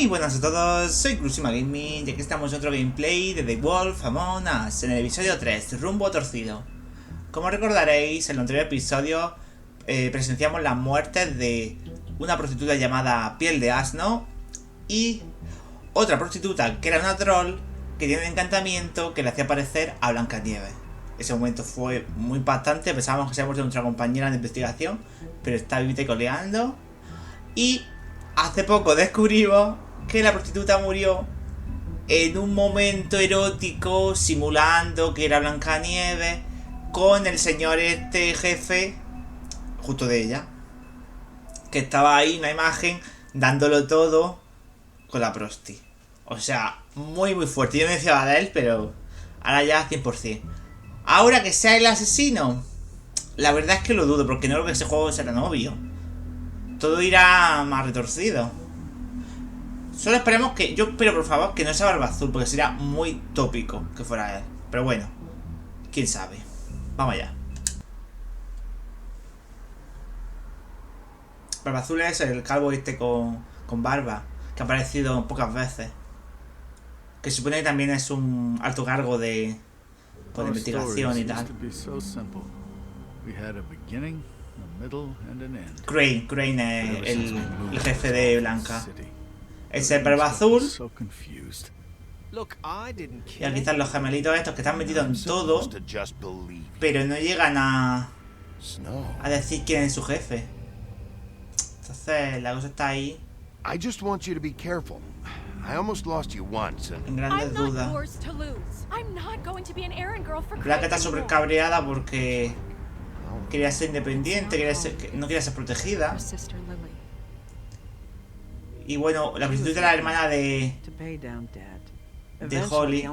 Muy buenas a todos, soy Crucima Gaming y aquí estamos en otro gameplay de The Wolf Among Us en el episodio 3, rumbo torcido. Como recordaréis, en el anterior episodio presenciamos las muertes de una prostituta llamada Piel de Asno y otra prostituta que era una troll que tiene un encantamiento que le hacía parecer a Blancanieves. Ese momento fue muy impactante, pensábamos que se había muerto nuestra compañera de investigación, pero está vivita y coleando. Y hace poco descubrimos que la prostituta murió en un momento erótico, simulando que era Blancanieves, con el señor jefe, justo de ella, que estaba ahí, una imagen, dándolo todo con la prosti. O sea, muy fuerte. Yo me decía de él, pero ahora ya 100%. Ahora que sea el asesino, la verdad es que lo dudo, porque no creo que ese juego será obvio. Todo irá más retorcido. Solo esperemos que... Yo espero, por favor, que no sea Barba Azul, porque sería muy tópico que fuera él. Pero bueno, quién sabe. Vamos allá. Barba Azul es el calvo este con barba, que ha aparecido pocas veces. Que se supone que también es un alto cargo de investigación y tal. Crane, el jefe de Blanca. Es el Barba Azul. Y aquí están los gemelitos estos que están metidos en todo, pero no llegan a decir quién es su jefe. Entonces la cosa está ahí en grandes dudas. Blanca está súper cabreada porque quería ser independiente, no quería ser protegida. Y bueno, la prostituta era la hermana de Holly.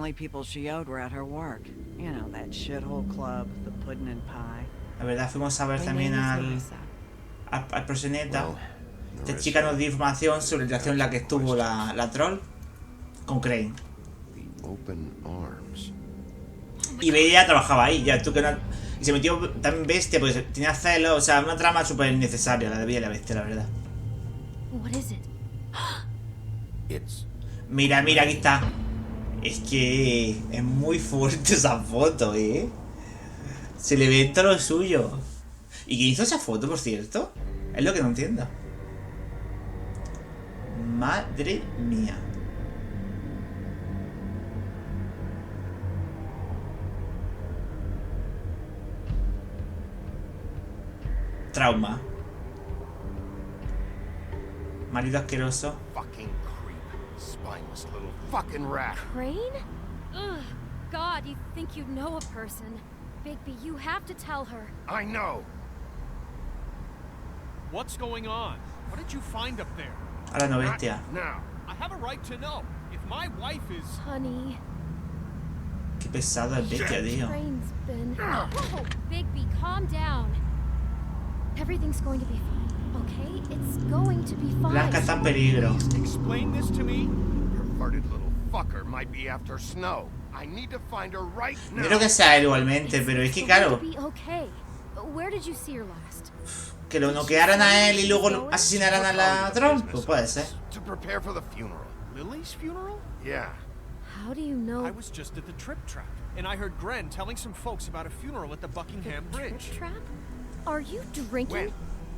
La verdad, fuimos a ver también al proxeneta. Esta chica nos dio información sobre la relación en la que estuvo la troll con Crane. Y Bella trabajaba ahí, ya tú que no. Y se metió también bestia porque tenía celos, o sea, una trama súper innecesaria la de Bella y la bestia, la verdad. Mira, aquí está. Es que es muy fuerte esa foto, Se le ve todo lo suyo. ¿Y quién hizo esa foto, por cierto? Es lo que no entiendo. Madre mía. Trauma. Marido asqueroso. Spineless little fucking rat. Crane? Ugh. God, you think you know a person. Bigby, you have to tell her. I know. What's going on? What did you find up there? Ahora no, bestia. Now. I have a right to know. If my wife is... Honey. Qué pesado es bestia, tío. Crane's been... Whoa, Bigby, calm down. Everything's going to be fine, okay? It's going to be fine. Blanca está en peligro. Explain this to me. Perverted little fucker might be after Snow. I need to find her right now. Yo creo que sea él igualmente, pero es que claro, Where did you see her last? que lo noquearan a él y luego asesinaran a la troll, pues puede ser. To prepare for the funeral. Lily's funeral? Yeah. How do you know? I was just at the trip trap, and I heard Gren telling some folks about a funeral at the Buckingham Bridge. Trip trap? Are you drinking? When?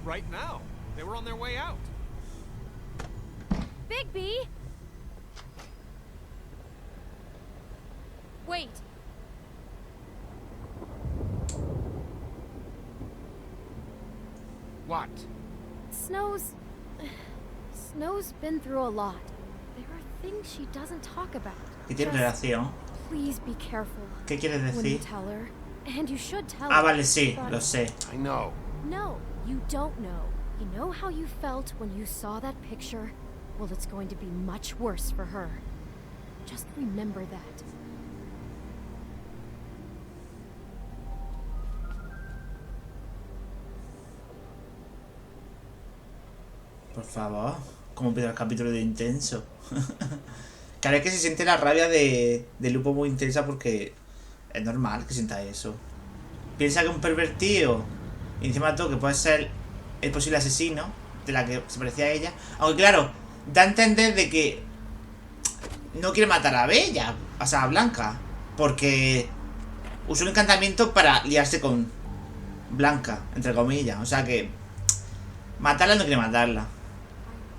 Right now. They were on their way out. Bigby! Wait. What? Snow's been through a lot. There are things she doesn't talk about. ¿Qué tiene relación? Please be careful. ¿Qué quieres When you decir? tell her. And you should tell Ah, her. vale, sí, but- lo sé. I know. No, you don't know. You know how you felt when you saw that picture? Well, it's going to be much worse for her. Just remember that. Por favor, como empieza el capítulo de intenso. Claro, es que se siente la rabia de Lupo muy intensa porque es normal que sienta eso. Piensa que un pervertido, y encima de todo que puede ser el posible asesino de la que se parecía a ella. Aunque claro, da a entender de que no quiere matar a Bella, o sea, a Blanca, porque usó un encantamiento para liarse con Blanca, entre comillas. O sea que matarla no quiere matarla.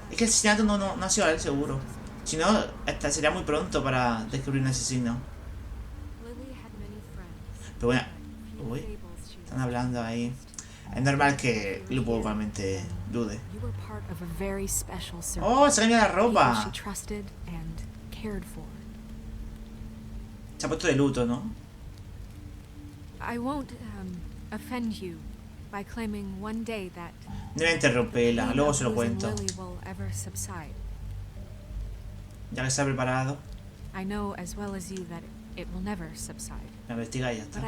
Es que el asesinato no ha sido a él, seguro. Si no, sería muy pronto para descubrir un asesino. Pero bueno, uy, están hablando ahí. Es normal que Lupo igualmente dude. ¡Oh, se ha cambiado la ropa! Se ha puesto de luto, ¿no? No voy a interrumpirla, luego se lo cuento. Ya que está preparado. La investiga y ya está. A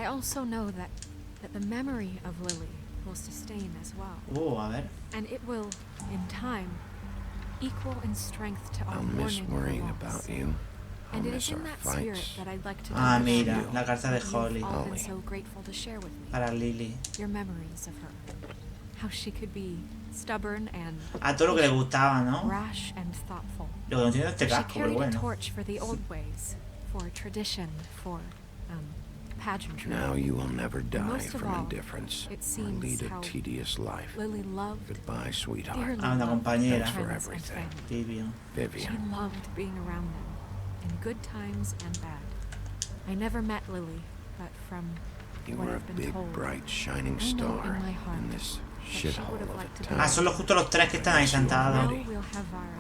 ver. I'll miss worrying about you. I'll miss our fights. Ah, mira, la carta de Holly. Para Lily. A todo lo que le gustaba, ¿no? Lo que no tiene este casco, pero bueno. Now you will never die from indifference or lead a tedious life. Goodbye, sweetheart. Ah, una compañera. Thanks for everything. Vivian. Vivian. You were a big, bright, shining star in this shithole of a town. Ah, son justo los tres que están ahí sentados.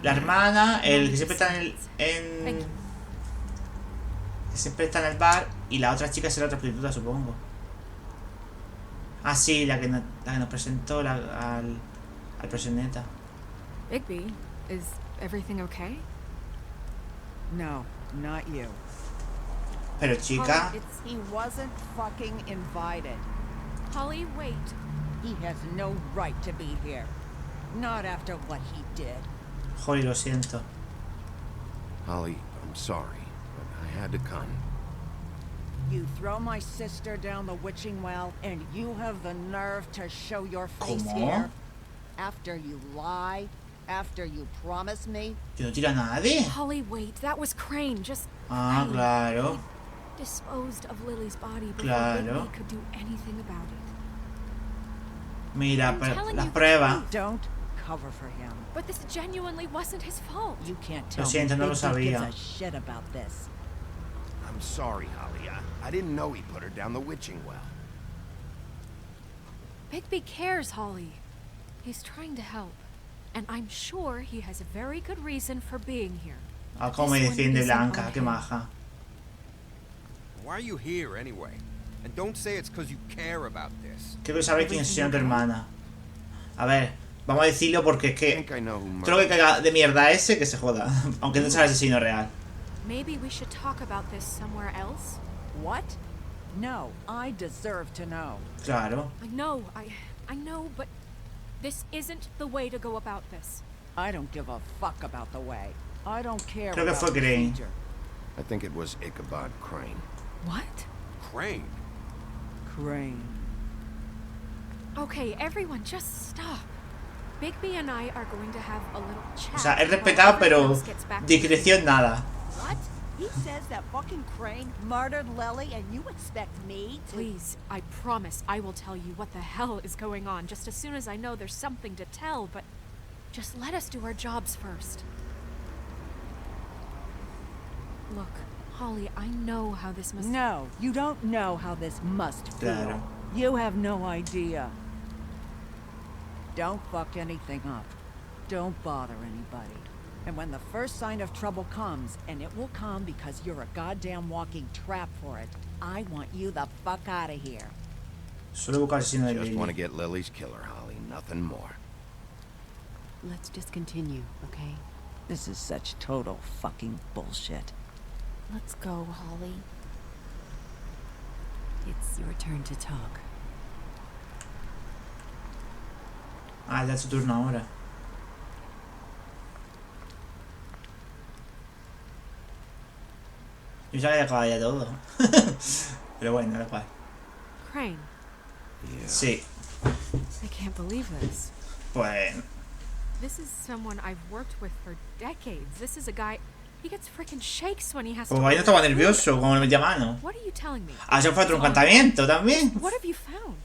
La hermana, el que siempre está que siempre está en el bar, y la otra chica será otra prostituta, supongo. Ah, sí, la que nos presentó al proxeneta. Bigby, is everything okay? No, not you. Pero chica, He wasn't fucking invited. Holly, wait. He has no right to be here. Not after what he did. Holly, lo siento. Holly, I'm sorry, but I had to come. You throw my sister down the witching well, and you have the nerve to show your face ¿Cómo? here? After you lie? After you promise me? ¿Yo no tiro a nadie? Holly, wait. That was Crane. Just Ah, Crane. claro. He disposed of Lily's body before Claro. Bigby could do anything about it. Mira, I'm telling las you, pruebas. Don't cover for him. But this genuinely wasn't his fault. You can't tell Lo siento, no me lo Bigby gives sabía. a shit about this. I'm sorry, Holly. I didn't know he put her down the witching well. Bigby cares, Holly. He's trying to help. And I'm sure he has a very good reason for being here. Ah, como me This one defiende isn't Blanca, on qué him. maja. Why are you here anyway? And don't say it's because you care about this. Quiero saber quién es tu hermana. A ver, vamos a decirlo porque es I que think I know who todo lo que murdered. caiga de mierda ese, que se joda. Aunque no sea el asesino real. Maybe we should talk about this somewhere else. What? No, I deserve to know. Claro. I know, but this isn't the way to go about this. I don't give a fuck about the way. I don't care Creo que about fue Crane. procedure. I think it was Ichabod Crane. What? Crane. Crane. Okay, everyone, just stop. Bigby and I are going to have a little chat. O sea, es while respetado, pero everyone else gets back to discreción nada. What? He says that fucking Crane murdered Lily and you expect me to... Please, I promise I will tell you what the hell is going on just as soon as I know there's something to tell, but just let us do our jobs first. Look, Holly, I know how this must... No, you don't know how this must feel. Claro. You have no idea. Don't fuck anything up. Don't bother anybody. And when the first sign of trouble comes, and it will come because you're a goddamn walking trap for it, I want you the fuck out of here. Solo busco al asesino de Just want to Lily. get Lily's killer, Holly. Nothing more. Let's just continue, okay? This is such total fucking bullshit. Let's go, Holly. It's your turn to talk. Ah, ya es su turno ahora. Yo ya había acabado ya todo. Pero bueno, da igual. Crane, Yeah. Sí, I can't believe this. pues This is someone I've worked with for decades. This is a guy. He gets freaking shakes when he has to. Pues ahí no estaba nervioso, como me metía mano. What are you telling me? Ah, eso fue otro encantamiento también. What have you found?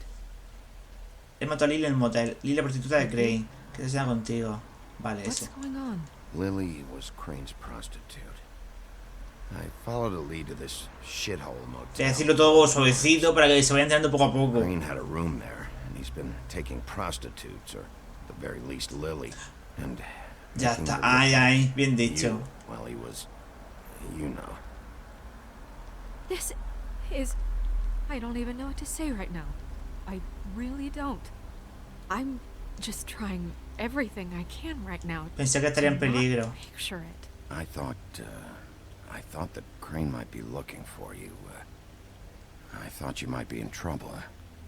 He matado a Lily en el motel. Lily, la prostituta de Crane. Que se contigo. Vale, What's ese. going on? Lily was Crane's prostitute. I followed a lead to this shithole Voy a motel. decirlo todo suavecito para que se vaya enterando poco a poco. Crane had a room there, and he's been taking prostitutes, or at the very least Lily, and Ya making está. her Ay, look ay, bien like dicho. you while he was, you know. This is. I don't even know what to say right now. I really don't. I'm just trying everything I can right now. Pensé que estaría en to not peligro. Picture it. I thought that Crane might be looking for you. I thought you might be in trouble.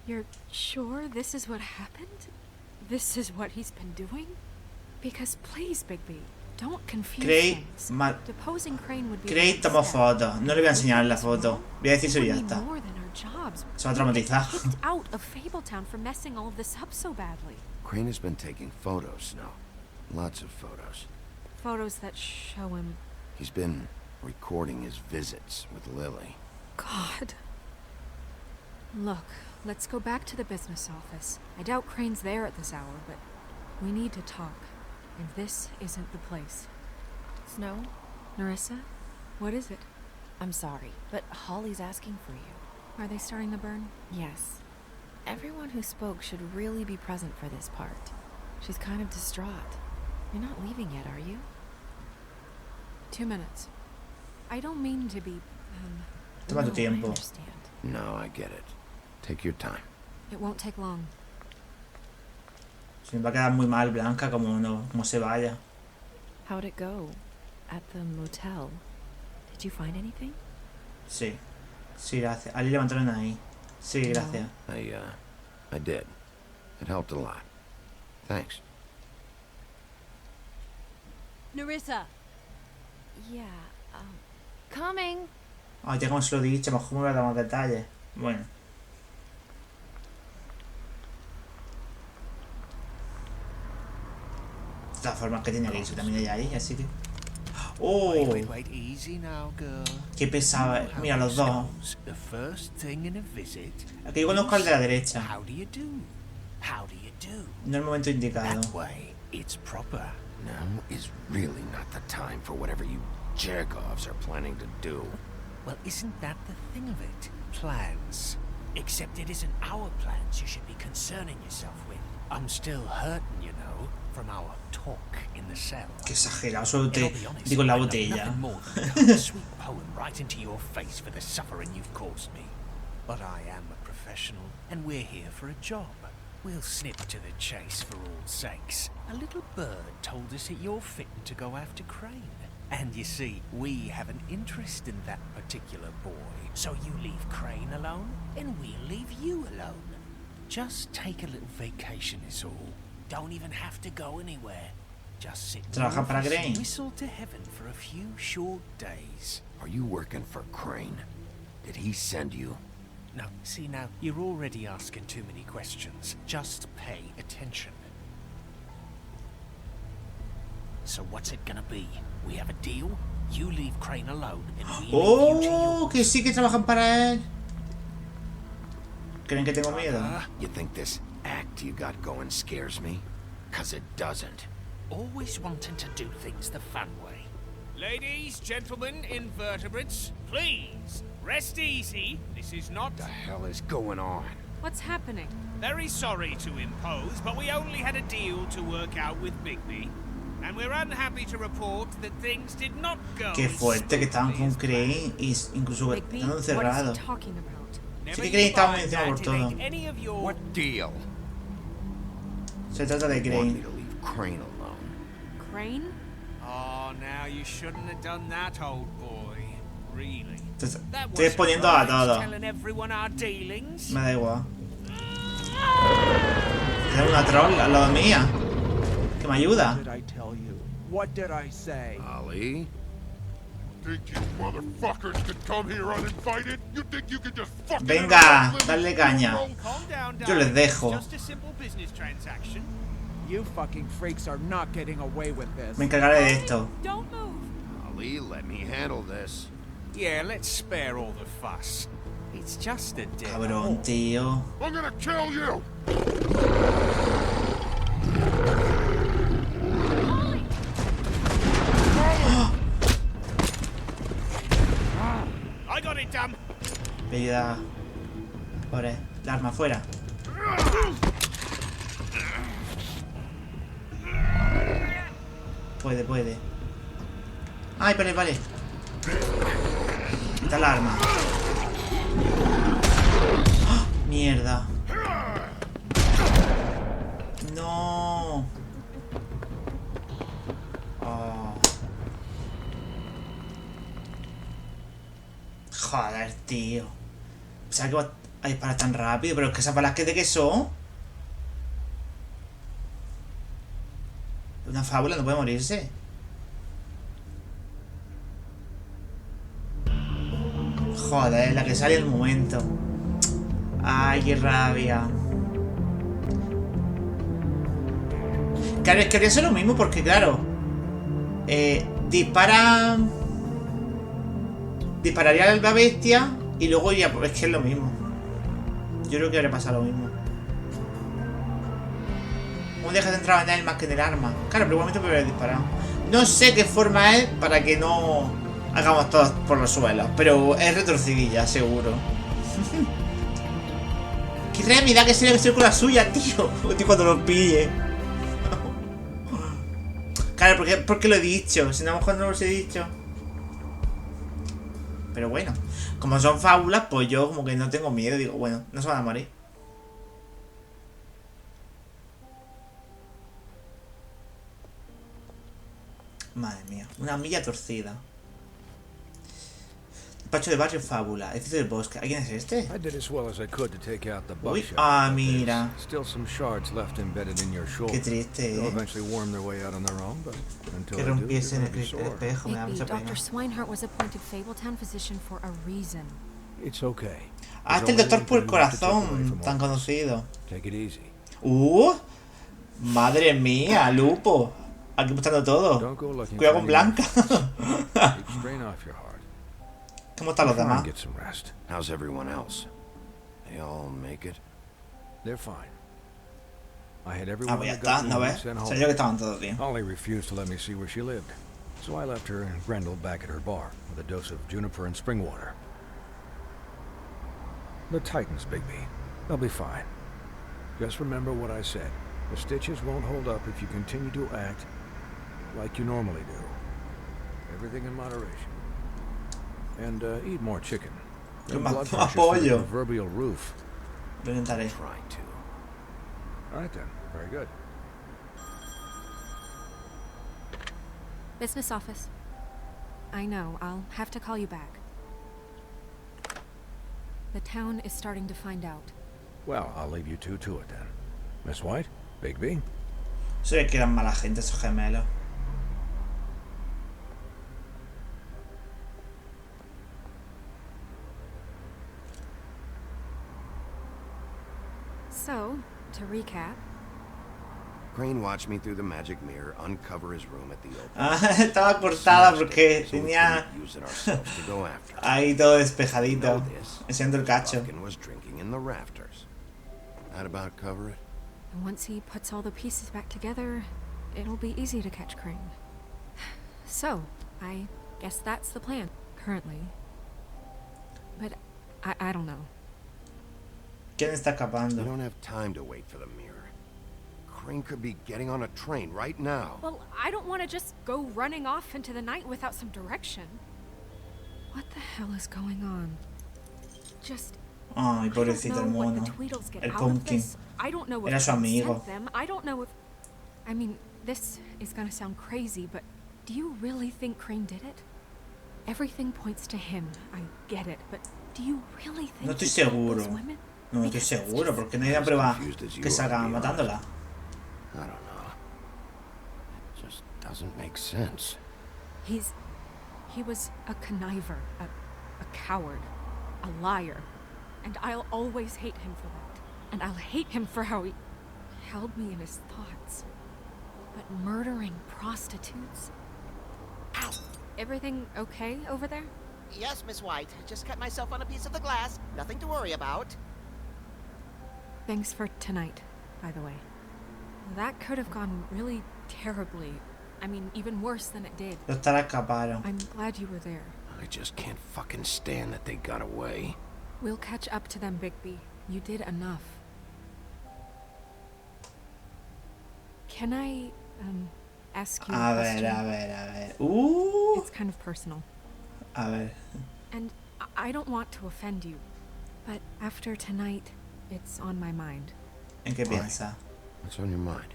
You're sure this is what happened? This is what he's been doing? Because please, Bigby, don't confuse Crane, things. Deposing Crane would be Crane the tomó next step. fotos. No le voy a enseñar la foto. Voy a decir eso y ya We need está. more than our jobs. Se va a traumatizar. Kicked out of Fabletown for messing all of this up so badly. Crane has been taking photos now. Lots of photos. Photos that show him. He's been recording his visits with Lily. God. Look, let's go back to the business office. I doubt Crane's there at this hour, but we need to talk. And this isn't the place. Snow? Narissa? What is it? I'm sorry, but Holly's asking for you. Are they starting the burn? Yes. Everyone who spoke should really be present for this part. She's kind of distraught. You're not leaving yet, are you? 2 minutes. I don't mean to be, Toma tu No, I tiempo. understand. No, I get it. Take your time. It won't take long. Se me va a quedar muy mal Blanca como se vaya. How'd it go? At the motel? Did you find anything? Sí. Sí, gracias. Ali levantaron ahí. Sí, gracias. I did. It helped a lot. Thanks. Narissa! Yeah, coming! Ay, ya como se lo he dicho, mejor me voy a dar más detalles. Bueno. De todas formas que tenía que irse también ella ahí, así que... ¡Oh! Wait, easy now, girl. ¡Qué pesado! Mira, los dos. The first thing in a visit. Aquí conozco al de la derecha. How do you do? How do you do? No el momento indicado. That way, it's proper. Now is really not the time for whatever you jerk-offs are planning to do. Well, isn't that the thing of it? Plans. Except it isn't our plans you should be concerning yourself with. I'm still hurting, you know, from our talk in the cell. Qué exagerado, solo And te I'll be honest, digo la I'd love botella. nothing more than to cut a sweet poem right into your face for the suffering you've caused me. But I am a professional, and we're here for a job. We'll snip to the chase for all sakes. A little bird told us that you're fitting to go after Crane. And you see, we have an interest in that particular boy. So you leave Crane alone, and we'll leave you alone. Just take a little vacation is all. Don't even have to go anywhere. Just sit in your Trabaja para office and Crane. whistle to heaven for a few short days. Are you working for Crane? Did he send you? No, see now, you're already asking too many questions. Just pay attention. So what's it gonna be? We have a deal? You leave Crane alone and we leave you to ¡Oh! yours. Que sí que trabajan para él. ¿Creen que tengo miedo? You think this act you got going scares me? 'Cause it doesn't. Always wanting to do things the fun way. Ladies, gentlemen, invertebrates, please, rest easy. This is not... What the hell is going on? What's happening? Very sorry to impose, but we only had a deal to work out with Bigby. And we're unhappy to report that things did not go... Qué fuerte que estaban con Crane y incluso Bigby, estando what is encerrados. he talking about? Sí que Crane estaba muy encima por to todo. make any of your... What deal? Se trata de You want me Crane. to leave Crane alone? Crane? Oh, now you shouldn't have done that, old boy. Really. That Estoy wasn't exponiendo a right, todo. telling everyone our dealings. Me da igual. Es una troll al lado mía. Que me ayuda. What did I tell you? What did I say? Ali? Think you motherfuckers could come here uninvited? You think you could just fucking Venga, dale caña. Calm down, Yo les darling. dejo. Just a simple business transaction. You fucking freaks are not getting away with this. Me encargaré de esto. Don't move. Ali, let me handle this. Yeah, let's spare all the fuss. It's just a dead Cabrón, tío. I'm gonna kill you! I got it done. Pedida. Pobre. La arma fuera. Puede. Ay, vale. Quita el arma. ¡Ah! Mierda. No. Oh. Joder, tío. Pensaba que iba a disparar tan rápido, pero es que esas balas que de qué son. Una fábula no puede morirse. Joder, la que sale en el momento. Ay, qué rabia. Claro, es que habría sido lo mismo porque, claro, dispararía la bestia y luego ya, es que es lo mismo. Yo creo que habría pasado lo mismo. ¿Cómo dejas de entrar en él más que en el arma? Claro, pero igualmente me hubiera disparado. No sé qué forma es para que no hagamos todos por los suelos, pero es retorcidilla, seguro. Qué rabia me da que sea que estoy con la suya, tío. Cuando lo pille. Claro, porque lo he dicho. Si no, a lo mejor no los he dicho. Pero bueno, como son fábulas, pues yo como que no tengo miedo. Digo, bueno, no se van a morir. Madre mía, una milla torcida. Despacho de barrio, fábula. Edificio del bosque. ¿Alguien es este? Uy, mira. Qué triste, que rompiese en el espejo. Me da mucha pena. Ah, este es el doctor por el corazón, tan conocido. Madre mía, Lupo. Aquí buscando todo. Cuidado con Blanca. ¿Cómo están los demás? How's everyone else? They all make it? They're fine. I had everyone Pues ya está, ¿no ves? Sé yo que estaban todos bien. Ollie refused to let me see where she lived, so I left her and Grendel back at her bar with a dose of juniper and spring water. The Titans, Bigby. They'll be fine. Just remember what I said. The stitches won't hold up if you continue to act like you normally do. Everything in moderation. And eat more chicken. Apoyo. Proverbial roof. Lo intentaré. Trying to. All right then. Very good. Business office. I know. I'll have to call you back. The town is starting to find out. Well, I'll leave you two to it then. Miss White, Bigby. Sé que eran mala gente esos gemelos. So, to recap. Crane watched me through the magic mirror uncover his room at the open. Estaba cortada porque tenía ahí todo despejadito, enseñando el cacho. Was drinking in the rafters. That about cover it? And once he puts all the pieces back together, it'll be easy to catch Crane. So, I guess that's the plan, currently. But I don't know. ¿Quién está escapando? We don't have time to wait for the mirror. Crane could be getting on a train right now. Well, I don't want to just go running off into the night without some direction. What the hell is going on? Just... Ay, pobrecito el mono. El pumpkin. Era su amigo. I don't know if... I mean, this is gonna sound crazy, but do you really think Crane did it? Everything points to him. I get it, but do you really think... No estoy seguro. No estoy seguro, porque no hay una prueba que salga matándola. I don't know. It just doesn't make sense. He was a conniver, a coward, a liar. And I'll always hate him for that. And I'll hate him for how he held me in his thoughts. but murdering prostitutes? Ow! Everything okay over there? Yes, Miss White. Just cut myself on a piece of the glass. Nothing to worry about. Thanks for tonight, by the way. That could have gone really terribly. I mean, even worse than it did. Los taras escaparon. I'm glad you were there. I just can't fucking stand that they got away. We'll catch up to them, Bigby. You did enough. Can I, ask you a question? A ver. It's kind of personal. A ver. And I don't want to offend you, but after tonight, it's on my mind. ¿En qué piensa? What's on your mind?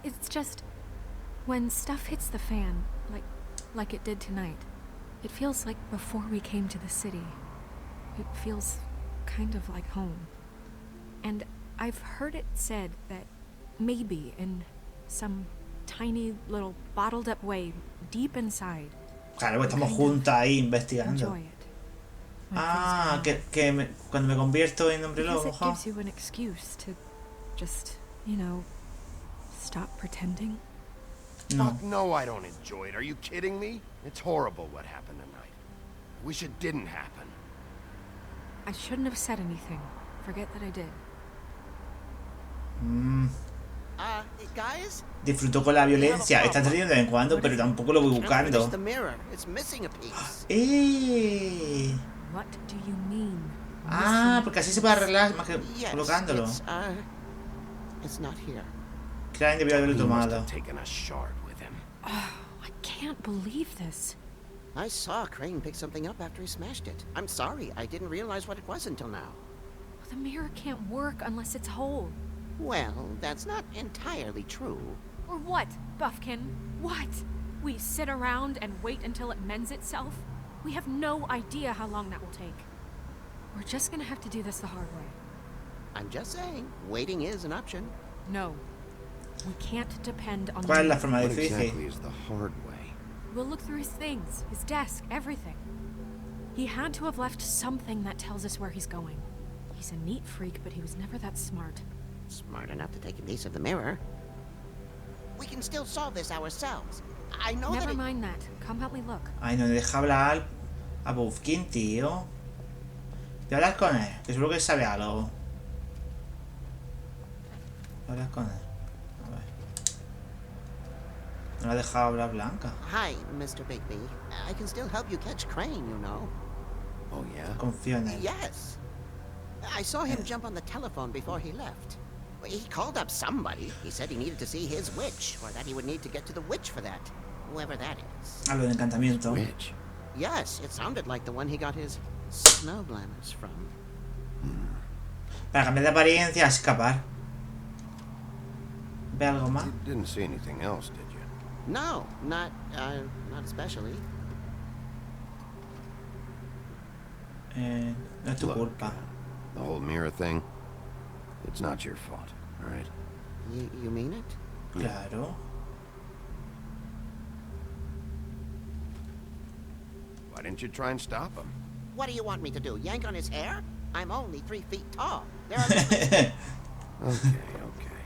It's just, when stuff hits the fan, like it did tonight, it feels like before we came to the city. It feels kind of like home. And I've heard it said that maybe in some tiny little bottled up way deep inside. Claro, estamos juntas ahí investigando. Enjoy it. Ah, cuando me convierto en hombre Because lobo. it gives you an excuse to just, you know, stop pretending. No. Fuck no, I don't enjoy it. Are you kidding me? It's horrible what happened tonight. I wish it didn't happen. I shouldn't have said anything. Forget that I did. Guys? Disfruto con la violencia. Está entretenido de vez en cuando, pero tampoco lo voy buscando. The mirror. It's missing a piece. What do you mean? Ah, porque así se puede arreglar más que Yes, colocándolo. It's not here. Claramente debió haberlo He must tomado. have taken a shard with him. Oh, I can't believe this. I saw Crane pick something up after he smashed it. I'm sorry, I didn't realize what it was until now. The mirror can't work unless it's whole. Well, that's not entirely true. Or what, Buffkin? What? We sit around and wait until it mends itself? We have no idea how long that will take. We're just gonna have to do this the hard way. I'm just saying, waiting is an option. No. We can't depend on ¿Cuál es la the forma What difícil? exactly is the hard way? We'll look through his things, his desk, everything. He had to have left something that tells us where he's going. He's a neat freak, but he was never that smart. Smart enough to take a piece of the mirror. We can still solve this ourselves. I know Never that mind that. Come help me look. Ay, no deja hablar a Buffkin, tío. Voy a hablar con él, que seguro que sabe algo. Voy a hablar con él. A ver. No la ha dejado hablar Blanca. Hi, Mr. Bigby. I can still help you catch Crane, you know. Oh, yeah? Confío en él. Yes. I saw him jump on the telephone before he left. He called up somebody. He said he needed to see his witch, or that he would need to get to the witch for that. Whoever that is. Hablo de encantamiento. Which? Yes, it sounded like the one he got his snow glamours from. Para cambiar de apariencia, escapar. ¿Ve algo más? You didn't see anything else, did you? No, not especially. No es tu Look, culpa. The whole mirror thing, it's not your fault, all right? You mean it? Claro. Why didn't you try and stop him? What do you want me to do? Yank on his hair? I'm only 3 feet tall. There are Okay.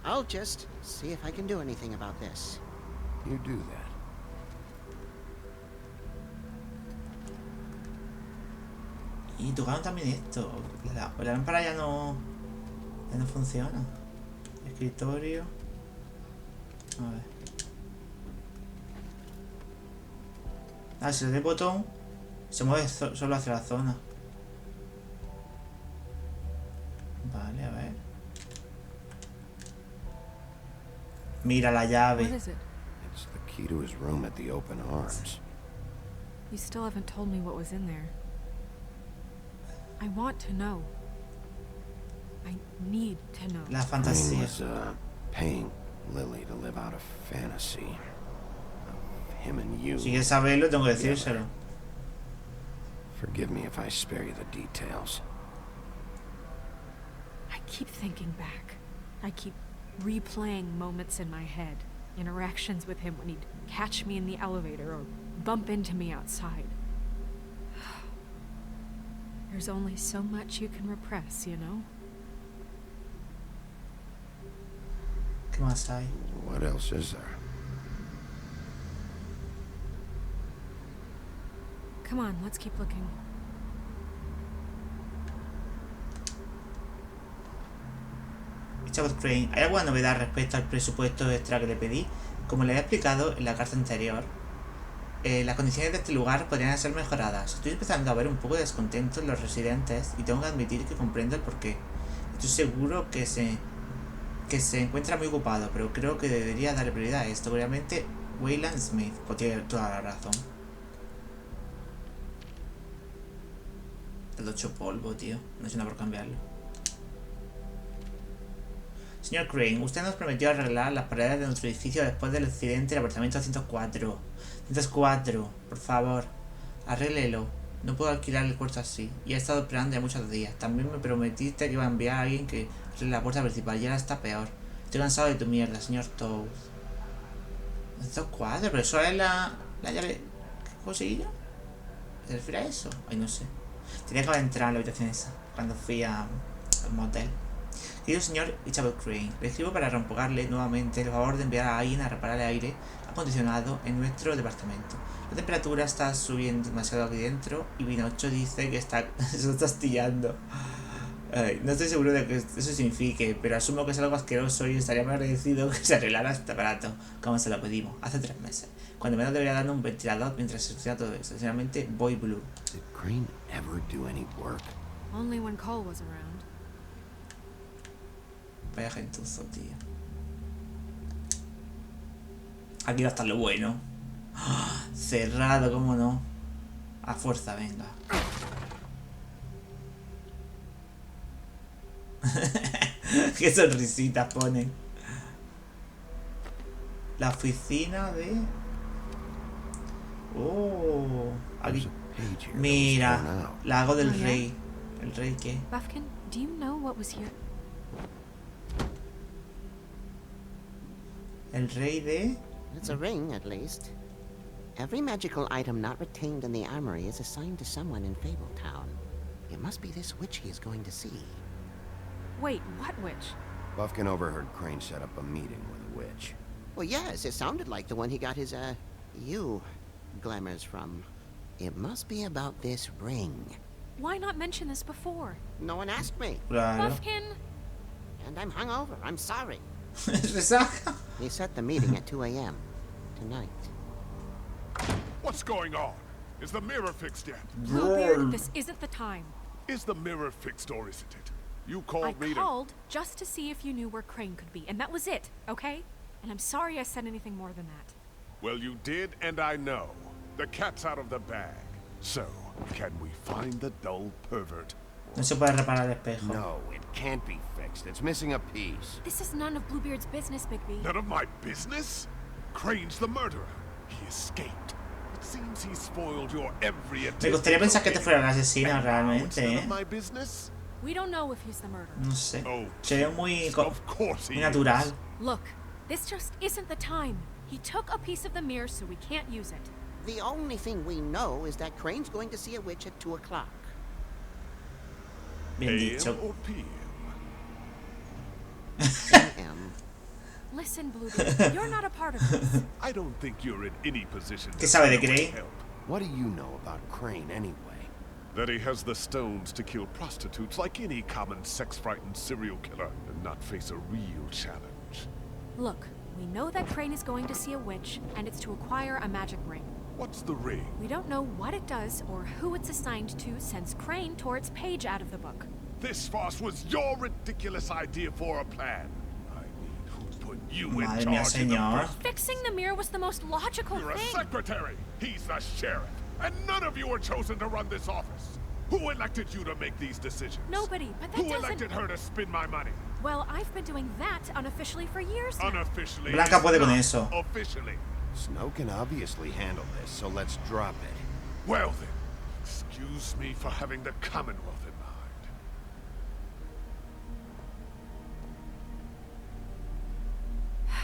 I'll just see if I can do anything about this. You do that. Y tocaron también esto. La lámpara ya no funciona. Escritorio. A ver. Ah, si le doy el botón, se mueve solo hacia la zona. Vale, a ver. Mira la llave. What is it? It's the key to his room at the Open Arms. You still haven't told me what was in there. I want to know. I need to know. La Crane fantasía. was paying Lily to live out a fantasy of him and you. Si quieres saberlo, tengo que decírselo. Forgive me if I spare you the details. I keep thinking back. I keep replaying moments in my head. Interactions with him when he'd catch me in the elevator or bump into me outside. There's only so much you can repress, you know? Que ¿Qué más hay? What else is there? Come on, let's keep looking. Chavos Crane, ¿hay alguna novedad respecto al presupuesto extra que le pedí? Como le he explicado en la carta anterior, las condiciones de este lugar podrían ser mejoradas. Estoy empezando a ver un poco de descontento en los residentes y tengo que admitir que comprendo el porqué. Estoy seguro que se encuentra muy ocupado, pero creo que debería darle prioridad a esto. Obviamente, Wayland Smith, pues tiene toda la razón. El 8 polvo, tío. No es nada por cambiarlo. Señor Crane, usted nos prometió arreglar las paredes de nuestro edificio después del accidente del apartamento 104. 104, por favor, arréglelo. No puedo alquilar el cuarto así. Y he estado esperando ya muchos días. También me prometiste que iba a enviar a alguien que arregle la puerta principal y ahora está peor. Estoy cansado de tu mierda, señor Toad. 104, pero eso es la llave. ¿Qué cosilla? ¿Se refiere a eso? Ay, no sé. Tenía que haber entrado en la habitación esa cuando fui al motel. Querido señor Isabel Crane, le escribo para reempujarle nuevamente el favor de enviar a alguien a reparar el aire acondicionado en nuestro departamento. La temperatura está subiendo demasiado aquí dentro y Pinocho dice que se está astillando. No estoy seguro de que eso signifique, pero asumo que es algo asqueroso y estaría muy agradecido que se arreglara este aparato, como se lo pedimos hace 3 meses. Cuando menos debería darle un ventilador mientras se estudia todo eso. Sinceramente, Boy Blue. Did Crane ever do any work? Only when Cole was around. Vaya gentuzo, tío. Aquí va a estar lo bueno. ¡Oh! Cerrado, cómo no. A fuerza, venga. Qué sonrisitas ponen. La oficina de... Oh, aquí. Mira, lago del rey. ¿El rey qué? Buffkin, do you know what was here? El rey de... It's a ring, at least. Every magical item not retained in the armory is assigned to someone in Fabletown. It must be this witch he is going to see. Wait, what witch? Buffkin overheard Crane set up a meeting with a witch. Well, yes, it sounded like the one he got his, glamours from. It must be about this ring. Why not mention this before? No one asked me. Claro. Buffkin! And I'm hungover. I'm sorry. Resaca. He set the meeting at 2 a.m. tonight. What's going on? Is the mirror fixed yet? Bluebeard, this isn't the time. Is the mirror fixed or isn't it? You called I me called just to see if you knew where Crane could be, and that was it, okay? And I'm sorry I said anything more than that. Well, you did, and I know. The cat's out of the bag. So, can we find the dull pervert? No se puede reparar el espejo. No, it can't be fixed. It's missing a piece. This is none of Bluebeard's business, Bigby. None of my business? Crane's the murderer. He escaped. It seems he spoiled your every attempt. Me gustaría pensar que te fuera el asesino And now it's realmente, none ¿eh? of my business? We don't know if he's the murderer. No sé. Oh, Se ve muy, of course he muy natural. is. Look, this just isn't the time. He took a piece of the mirror, so we can't use it. The only thing we know is that Crane's going to see a witch at 2 o'clock. Bien dicho. AM or PM? AM. Listen, Bluebeard, you're not a part of this. I don't think you're in any position ¿Qué to sabe de help. Crane? What do you know about Crane anyway? That he has the stones to kill prostitutes like any common sex-frightened serial killer and not face a real challenge. Look, we know that Crane is going to see a witch, and it's to acquire a magic ring. What's the ring? We don't know what it does or who it's assigned to since Crane tore its page out of the book. This farce was your ridiculous idea for a plan. I mean, who put you in Madre mía, charge in the señor. first? Fixing the mirror was the most logical You're a thing. secretary. He's the sheriff. And none of you were chosen to run this office. Who elected you to make these decisions? Nobody, but that Who doesn't... elected her to spend my money? Well, I've been doing that unofficially for years now. Unofficially. Blanca it's puede con not eso. Officially. Snow can obviously handle this, so let's drop it. Well then, excuse me for having the Commonwealth in mind.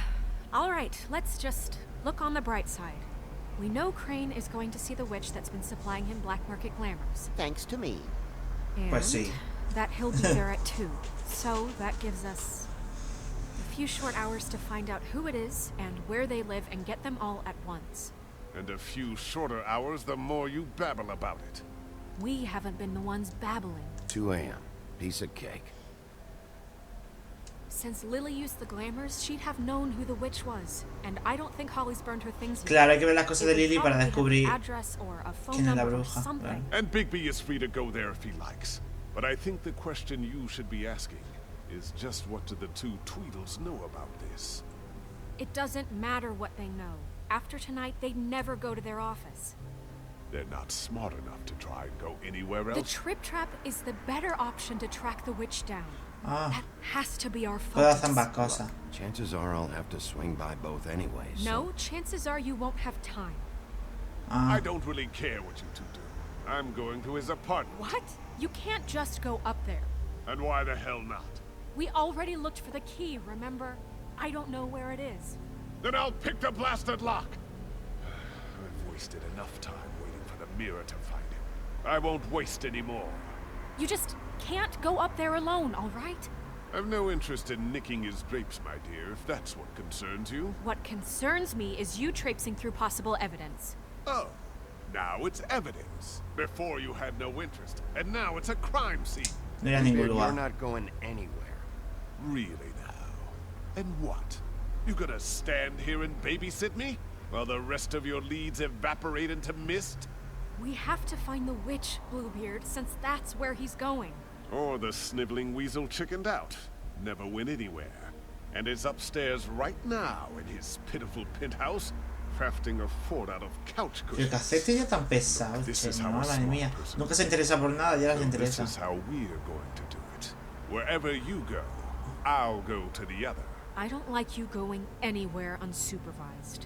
All right, let's just look on the bright side. We know Crane is going to see the witch that's been supplying him black market glamours. Thanks to me. And Pues sí. that he'll be there at 2. So that gives us a few short hours to find out who it is and where they live and get them all at once. And a few shorter hours, the more you babble about it. We haven't been the ones babbling. 2 a.m. Piece of cake. Since Lily used the glamours, she'd have known who the witch was. And I don't think Holly's burned her things yet. Claro, hay que ver las cosas de Lily para descubrir address or a phone quién es la number or bruja. something. Claro. And Bigby is free to go there if he likes. But I think the question you should be asking is just what do the two Tweedles know about this? It doesn't matter what they know. After tonight, they'd never go to their office. They're not smart enough to try and go anywhere The else. trip trap is the better option to track the witch down. Ah, That has to be our puedo hacer focus. ambas cosas. Chances are I'll have to swing by both anyways. No, chances are you won't have time. Ah, I don't really care what you two do. I'm going to his apartment. What? You can't just go up there. And why the hell not? We already looked for the key, remember? I don't know where it is. Then I'll pick the blasted lock. I've wasted enough time waiting for the mirror to find him. I won't waste any more. You just can't go up there alone, all right? I've no interest in nicking his drapes, my dear, if that's what concerns you. What concerns me is you traipsing through possible evidence. Oh, now it's evidence. Before you had no interest, and now it's a crime scene. no iré a ningún You're lugar. not going anywhere. Really now? And what? You gonna stand here and babysit me? While the rest of your leads evaporate into mist? We have to find the witch, Bluebeard, since that's where he's going. Or the sniveling weasel chickened out. Never went anywhere. And is upstairs right now in his pitiful penthouse, crafting a fort out of couch El cushions. cacete ya tan pesado, This che, is how a madre smart mía. person Nunca se interesa por nada, ya So les this interesa. is how we're going to do it. Wherever you go, I'll go to the other. I don't like you going anywhere unsupervised.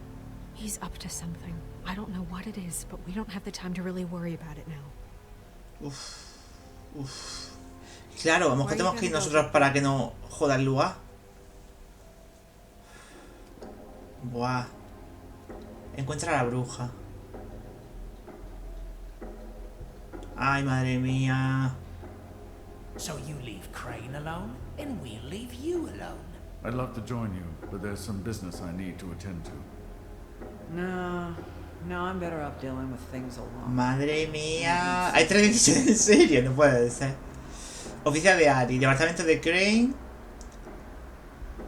He's up to something. I don't know what it is, but we don't have the time to really worry about it now. Uf. Uf. Claro, a lo mejor tenemos que ir nosotros para que no joda el lugar. Buah. Encuentra a la bruja. Ay, madre mía. So you leave Crane alone, and we'll leave you alone. I'd love to join you, but there's some business I need to attend to. No, I'm better off dealing with things alone. Madre mía. Hay 3 decisiones en serio, no puede ser. Oficina de Ari, departamento de Crane,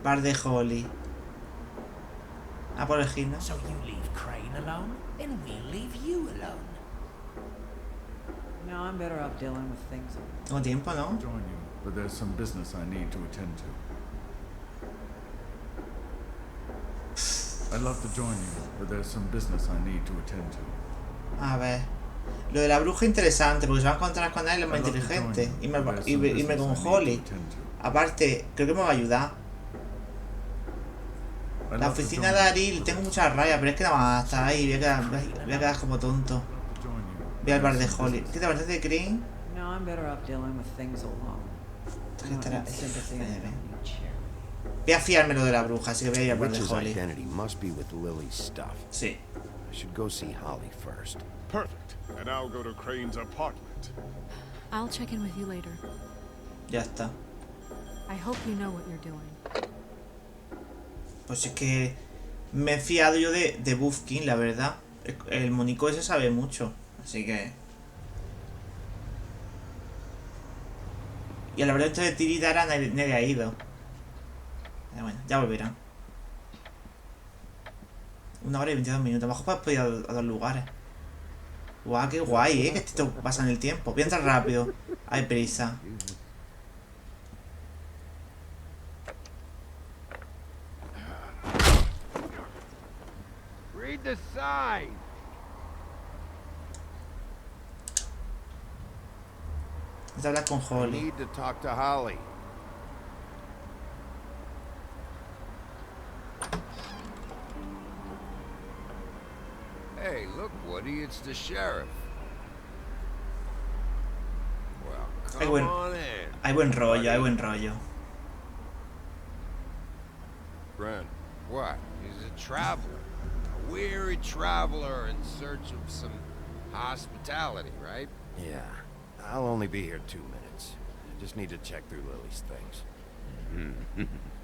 bar de Holly. Ah, por el gimnasio. So you leave Crane alone, and we'll leave you alone. No, I'm better off dealing with things alone. Tengo tiempo, ¿no? Join you, but there's some business I need to attend to. I'd love to join you, but there's some business I need to attend to. A ver. Lo de la bruja interesante, porque se va a encontrar con él, es más inteligente. Irme con Holly. Aparte, creo que me va a ayudar. La oficina de Ari, tengo mucha rabia, pero es que nada más está ahí. Voy a quedar como tonto. Voy al bar de Holly. ¿Qué te parece de Crane? No, I'm better off dealing with things alone. I don't need sympathy and any chair. Voy a fiármelo de la bruja, así que voy a ir al bar de Witch's Holly. identity must be with Lily's stuff. Sí. I should go see Holly first. Perfect. And I'll go to Crane's apartment. I'll check in with you later. Ya está. I hope you know what you're doing. Pues es que me he fiado yo de Buffkin, la verdad. El monico ese sabe mucho, así que... Y al laberinto de Tiridara nadie ha ido. Pero bueno, ya volverán. 1 hora y 22 minutos. A lo mejor puedo ir a 2 lugares. Guau, qué guay, que esto pasa en el tiempo. Voy a entrar rápido. Hay prisa. Read the sign. Voy a hablar con I Holly. need to talk to Holly. Hey, look, Woody, it's the sheriff. Well, come on in. Hay buen rollo, hay buen rollo. Brent, what? He's a traveler. A weary traveler in search of some hospitality, right? Yeah, I'll only be here 2 minutes. I just need to check through Lily's things.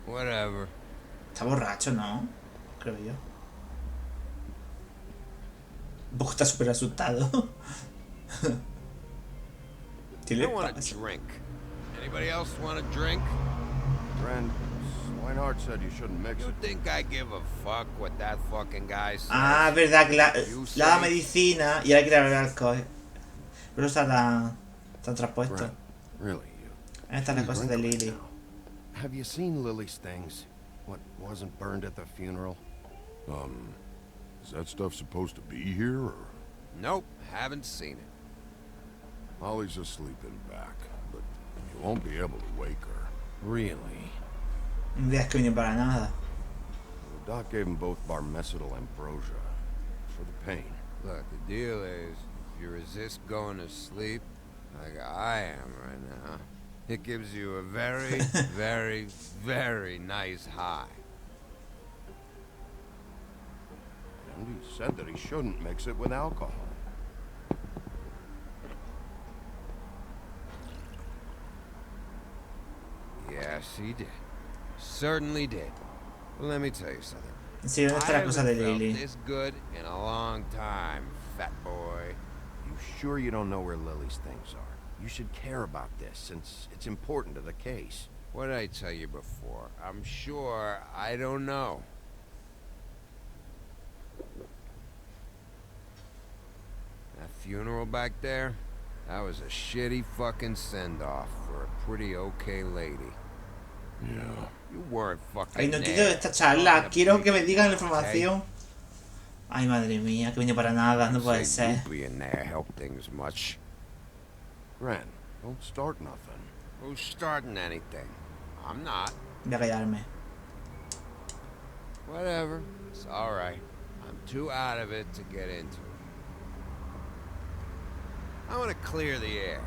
Whatever. Está borracho, ¿no? Creo yo. Un poco está súper asustado. ¿Qué le pasa? Anybody else want a drink? Friend, Swinehart said you shouldn't mix You it. think I give a fuck what that fucking guy says? Ah, es verdad que le da medicina y ahora quiere beber alcohol. Pero está tan traspuesto. Brent, really, Estas las cosas de Lily. Have you seen Lily's things? What wasn't burned at the funeral? Is that stuff supposed to be here, or? Nope, haven't seen it. Holly's asleep in back, but you won't be able to wake her. Really? Un día es que viene para nada. The doc gave them both barmecidal ambrosia for the pain. Look, the deal is, if you resist going to sleep, like I am right now, it gives you a very, very, very nice high. And he said that he shouldn't mix it with alcohol. Yes, he did. Certainly did. Well, let me tell you something. Sí, ¿dónde está la cosa de Lily? This good in a long time, fat boy. You sure you don't know where Lily's things are? You should care about this, since it's important to the case. What did I tell you before? I'm sure I don't know. That funeral back there? That was a shitty fucking send-off for a pretty okay lady. Yeah. You weren't fucking Ay, no there. quiero esta charla. Quiero que me digan la información. Ay, madre mía, que viene para nada. No puede ser. You being there helped things much. Ren, don't start nothing. Who's starting anything? I'm not. Voy a callarme. Whatever. It's alright. I'm too out of it to get into it. I want to clear the air.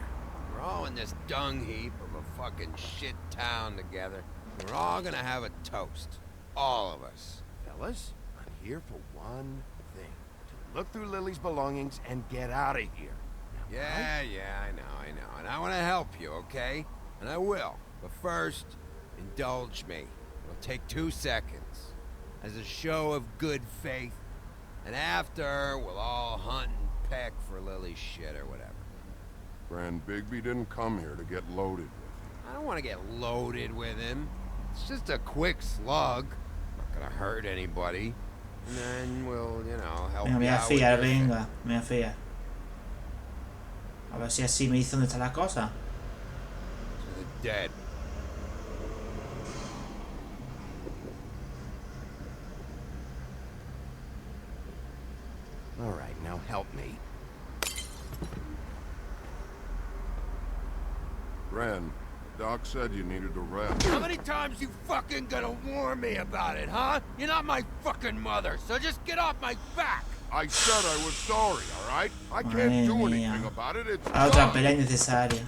We're all in this dung heap of a fucking shit town together. We're all gonna have a toast. All of us. Fellas, I'm here for one thing. To look through Lily's belongings and get out of here. Now, Yeah, I know. And I want to help you, okay? And I will. But first, indulge me. It'll take 2 seconds. As a show of good faith. And after, we'll all hunt and peck for Lily's shit or whatever. Grand Bigby didn't come here to get loaded with him. I don't want to get loaded with him. It's just a quick slug. Not gonna hurt anybody. And then we'll, help Venga, me you voy a out with fiar, your thing. venga. Me voy a fiar. A ver si así me dice dónde está la cosa. To the dead. All right, now help me. Ren, Doc said you needed a rest. How many times you fucking gonna warn me about it, huh? You're not my fucking mother, so just get off my back! I said I was sorry, all right? I Madre can't do mía. anything about it. It's A otra done. pelea innecesaria.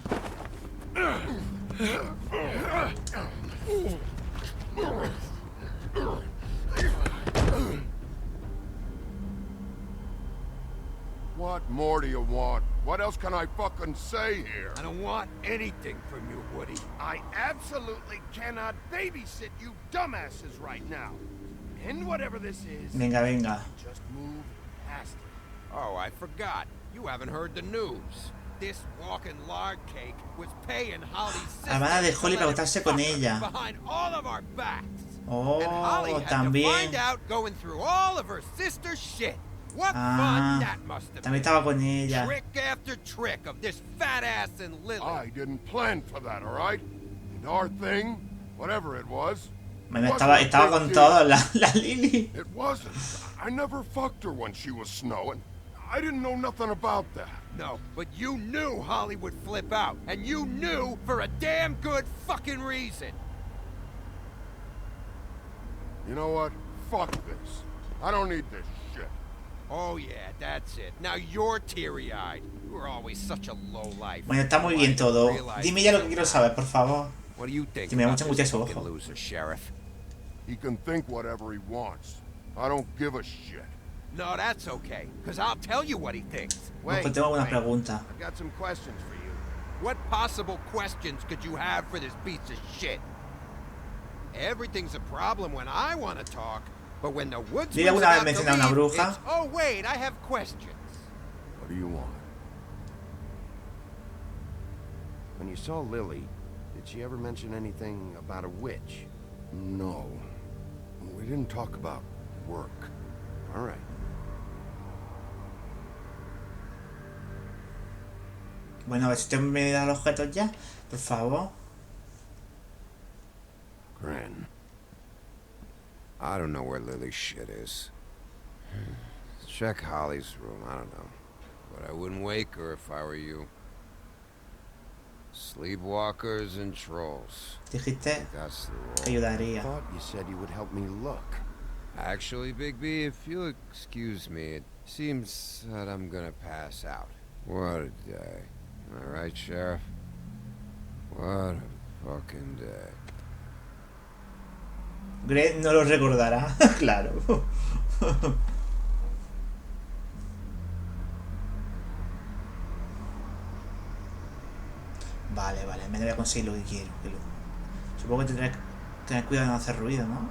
What more do you want? What else can I fucking say here? I don't want anything from you, Woody. I absolutely cannot babysit you dumbasses right now. And whatever this is, Venga, venga. just move past it. Oh, I forgot. You haven't heard the news. This walking lard cake was paying Holly's sister Hermana de Holly para to let acostarse him con fuck her ella. behind all of our backs. Oh, And Holly had to también. find out going through all of her sister's shit. What Ah, fun that must have también been. estaba con ella. Trick after trick of this fat ass and Lily. I didn't plan for that, all right? And our thing, whatever it was, Bueno, wasn't estaba a con big todo, deal. la Lily. It wasn't. I never fucked her when she was snowing. I didn't know nothing about that. No, but you knew Holly would flip out. And you knew for a damn good fucking reason. You know what? Fuck this. I don't need this shit. Oh yeah, that's it. Now you're teary-eyed. You were always such a lowlife. Bueno, está muy bien todo. Dime ya lo que quiero saber, por favor. What do you think Que me da about mucha angustia this su fucking ojo. loser, Sheriff? He can think whatever he wants. I don't give a shit. No, that's okay, because I'll tell you what he thinks. Pues tengo alguna pregunta. I've got some questions for you. What possible questions could you have for this piece of shit? Everything's a problem when I want to talk, but when the woodsman's ¿Tiene alguna vez about to mencionado una leave, bruja? it's, oh wait, I have questions. What do you want? When you saw Lily, did she ever mention anything about a witch? No. We didn't talk about work. All right. Bueno, a ver si te me da los objetos ya, por favor. Gran. I don't know where Lily's shit is. Check Holly's room, I don't know. But I wouldn't wake her if I were you. Sleepwalkers and trolls. Dijiste That's the rule. que ayudaría. I thought you said you would help me look. Actually, Big B, if you'll excuse me, it seems that I'm gonna pass out. What a day. Am I right, Sheriff? What a fucking day. Greg no lo recordará, claro. Vale, vale, me voy a conseguir lo que quiero. Supongo que tendré que tener cuidado de no hacer ruido, ¿no?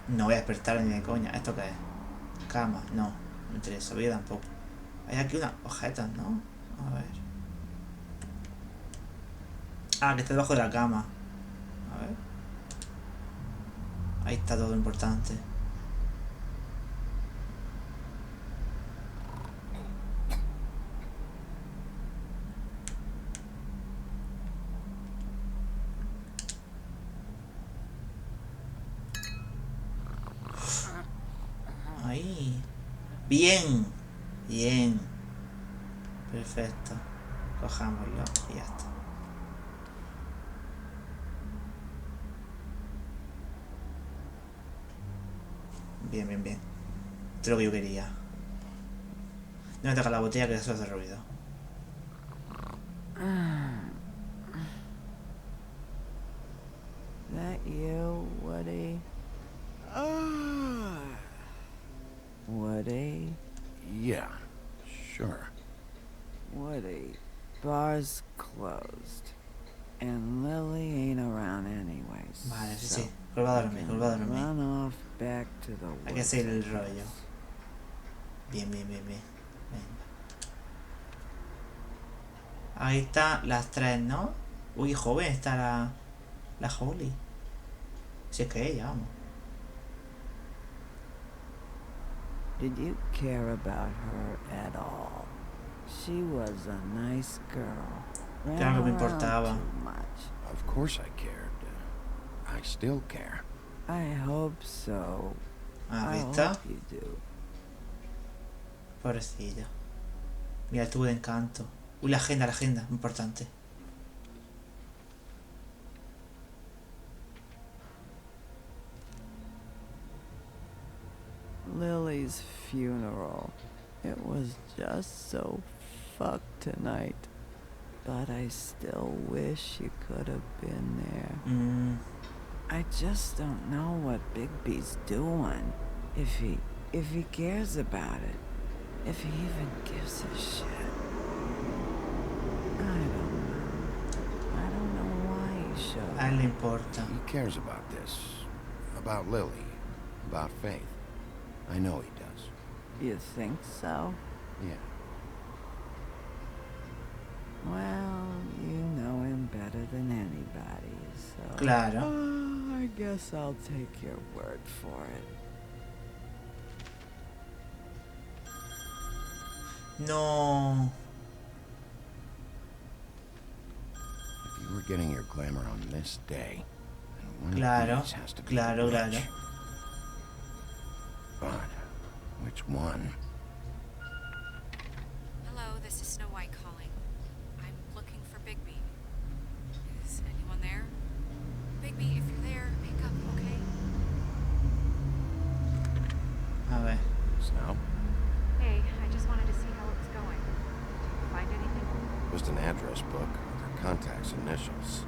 No voy a despertar ni de coña. ¿Esto qué es? Cama, no. No me interesa, vida tampoco. Hay aquí unas objetos, ¿no? A ver. Ah, que está debajo de la cama. A ver. Ahí está todo lo importante. Ahí. Bien. Bien. Perfecto. Cojámoslo y ya está. Bien, bien, bien. Esto es lo que yo quería. No me toca la botella que eso hace ruido. That you, Woody? Woody? Yeah, sure. Woody, bar's closed. And Lily ain't around anyways. Vale, sí, sí. Vuelva a dormir, vuelva a dormir. Run off back to the woods. Hay que seguir el rollo. Bien, bien, bien, bien. Venga. Ahí están las tres, ¿no? Uy, joven está la Holly. Si es que ella, vamos. Did you care about her at all? She was a nice girl. Claro que me importaba. Of course I cared. I still care. I hope so. Ahí I está. hope you do. Pobrecilla. Mira el tubo de encanto. Uy, la agenda, importante. Lily's funeral. It was just so fucked tonight. But I still wish you could have been there. I just don't know what Bigby's doing. If he cares about it. If he even gives a shit. I don't know why he showed A él le importa. He cares about this. About Lily. About Faith. I know he does. You think so? Yeah. Well, you know him better than anybody, so... Claro. I guess I'll take your word for it. No. If you were getting your glamour on this day, then one Claro, of these has to be claro, the claro. witch. But which one? Hello, this is Snow White calling. I'm looking for Bigby. Is anyone there? Bigby, if you're there, pick up, okay? A ver. Snow? Hey, I just wanted to see how it was going. Did you find anything? Just an address book with her contact's initials.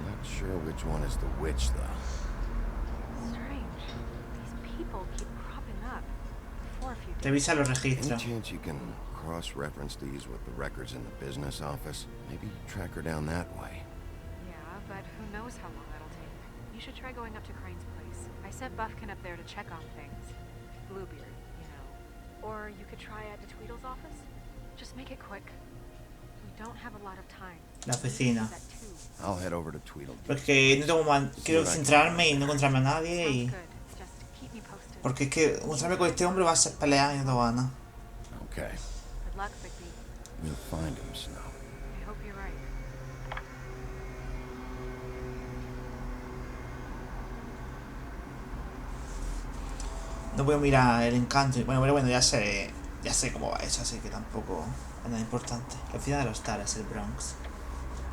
Not sure which one is the witch, though. Strange. These people keep cropping up. Before a few days. Revisa los Any registros. chance you can cross-reference these with the records in the business office? Maybe track her down that way. Yeah, but who knows how long that'll take. You should try going up to Crane's place. I sent Buffkin up there to check on things. Bluebeard, you know. Or you could try at the Tweedle's office. Just make it quick. We don't have a lot of time. La oficina. I'll head over to Tweedle. Porque no tengo quiero centrarme y no encontrarme a nadie y... Porque es que encontrarme con este hombre va a ser pelear y no tengo ganas. Okay. Good luck, Bigby. We'll find him, Snow. I hope you're right. No voy a mirar el encanto. Bueno, ya sé cómo va eso, así que tampoco es nada importante. La oficina de los Taras, el Bronx.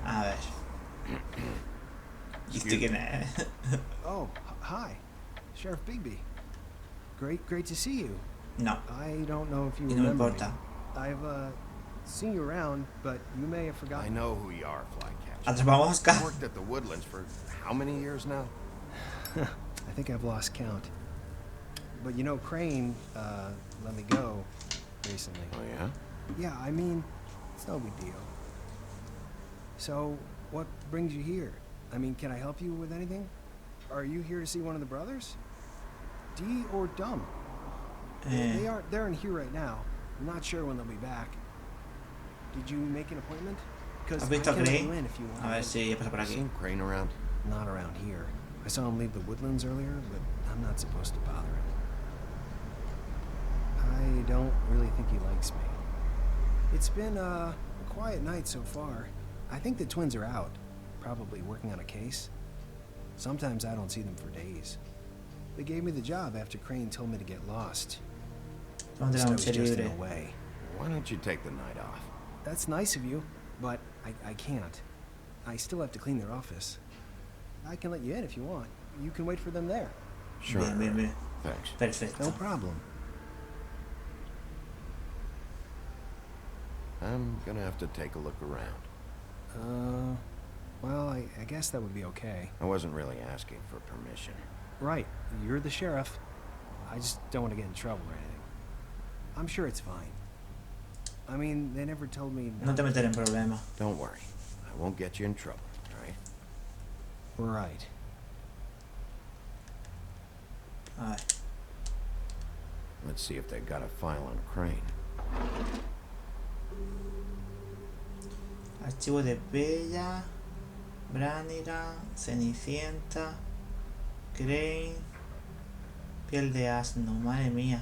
A ver. ¿Y este quién es? Oh, hi. Sheriff Bigby. Great to see you. No. I don't know if you Y no me remember importa. me. I've seen you around, but you may have forgotten. I know who you are, Flycatcher. Atrapamos Oscar. You worked at the Woodlands for how many years now? I think I've lost count. But you know, Crane let me go recently. Oh, yeah? Yeah, I mean, it's no big deal. So, what brings you here? I mean, can I help you with anything? Are you here to see one of the brothers? Dee or Dumb? They're in here right now. I'm not sure when they'll be back. Did you make an appointment? Because I can let you in if you want. A ver si pasa por aquí. Seen Crane around? Not around here. I saw him leave the Woodlands earlier, but I'm not supposed to bother him. I don't really think he likes me. It's been a quiet night so far. I think the twins are out, probably working on a case. Sometimes I don't see them for days. They gave me the job after Crane told me to get lost. I was just in a way. Why don't you take the night off? That's nice of you, but I can't. I still have to clean their office. I can let you in if you want. You can wait for them there. Sure. Bien. Thanks. Perfecto. No problem. I'm gonna have to take a look around. Well, I guess that would be okay. I wasn't really asking for permission. Right. You're the sheriff. I just don't want to get in trouble or anything. I'm sure it's fine. I mean, they never told me... No te meteré en problema. Don't worry. I won't get you in trouble, alright? Right. A ver. Let's see if they've got a file on Crane. Archivo de Bella, Brannigan, Cenicienta, Crane, piel de asno, madre mía.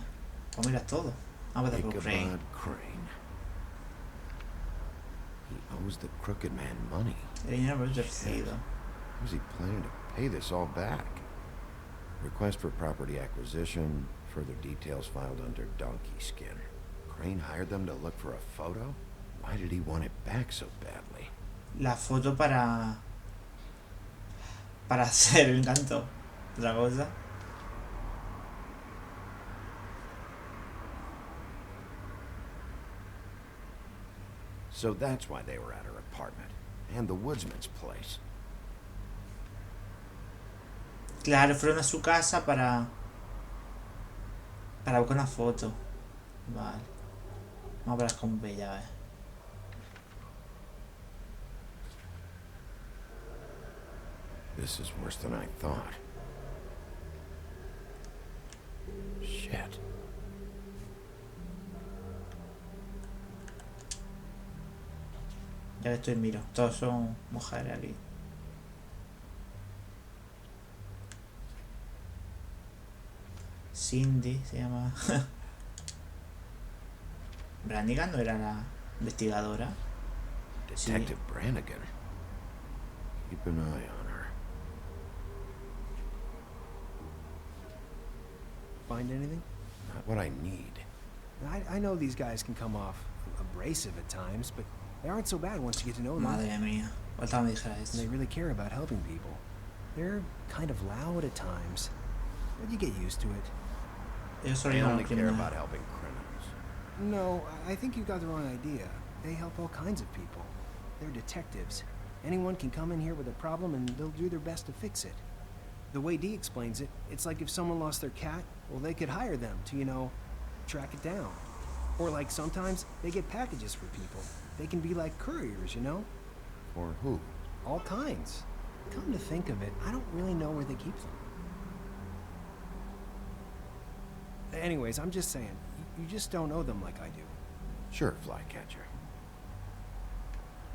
Pues mira todo. Vamos a ver por Crane. Crane. He owes the crooked man money. El dinero retorcido. How's he planning to pay this all back? Request for property acquisition. Further details filed under donkey skin. Crane hired them to look for a photo? Why did he want it back so badly? La foto para hacer el encanto. Otra cosa. So that's why they were at her apartment. And the woodsman's place. Claro, fueron a su casa para buscar una foto. Vale. Vamos a hablar con Bella, a ver. This is worse than I thought. Shit. Ya que estoy miro. Todos son mujeres aquí. Cindy se llama. Brannigan no era la investigadora. Detective Brannigan. Keep an eye on her. Find anything? Not what I need. I know these guys can come off abrasive at times, but they aren't so bad once you get to know them. Madre mía. Faltaba me dijera esto. And they really care about helping people. They're kind of loud at times, but you get used to it. They only care about helping criminals. No, I think you got the wrong idea. They help all kinds of people. They're detectives. Anyone can come in here with a problem and they'll do their best to fix it. The way Dee explains it, it's like if someone lost their cat, well, they could hire them to, you know, track it down. Or like sometimes they get packages for people. They can be like couriers, you know? For who? All kinds. come to think of it, I don't really know where they keep them. Anyways, I'm just saying, you just don't know them like I do. Sure, flycatcher.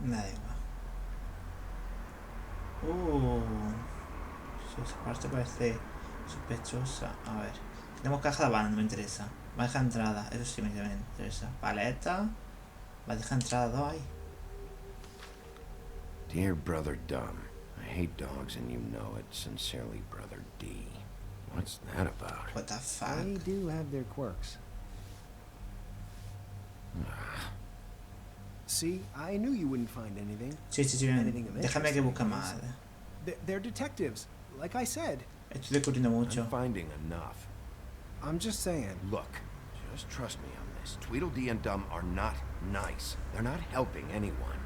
Nada esa parte parece sospechosa. A ver. Tenemos caja de banda, no me interesa. Bandeja de entrada, eso sí me interesa. Paleta. Bandeja de entrada 2 ahí. Dear Brother Dumb, I hate dogs and you know it. Sincerely, Brother D. What's that about? What the fuck? They do have their quirks. See, I knew you wouldn't find anything. Sí. Déjame que busque más. They're detectives, like I said. Estoy descubriendo mucho. I'm finding enough. I'm just saying. Look, just trust me on this. Tweedledee and Dumb are not nice. They're not helping anyone.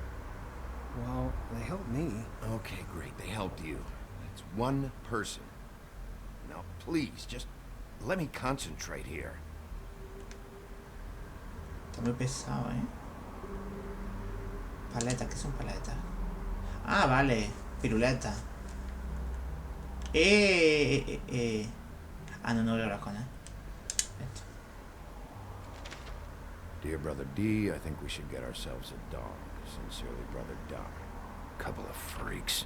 Well, they helped me. Okay, great. They helped you. It's one person. Now, please, just let me concentrate here. Está muy pesado, Paletas, ¿qué son paletas? Ah, vale. Piruleta. Ah, no leo las cosas. Dear Brother D, I think we should get ourselves a dog. Sincerely, Brother Dumb. Couple of freaks.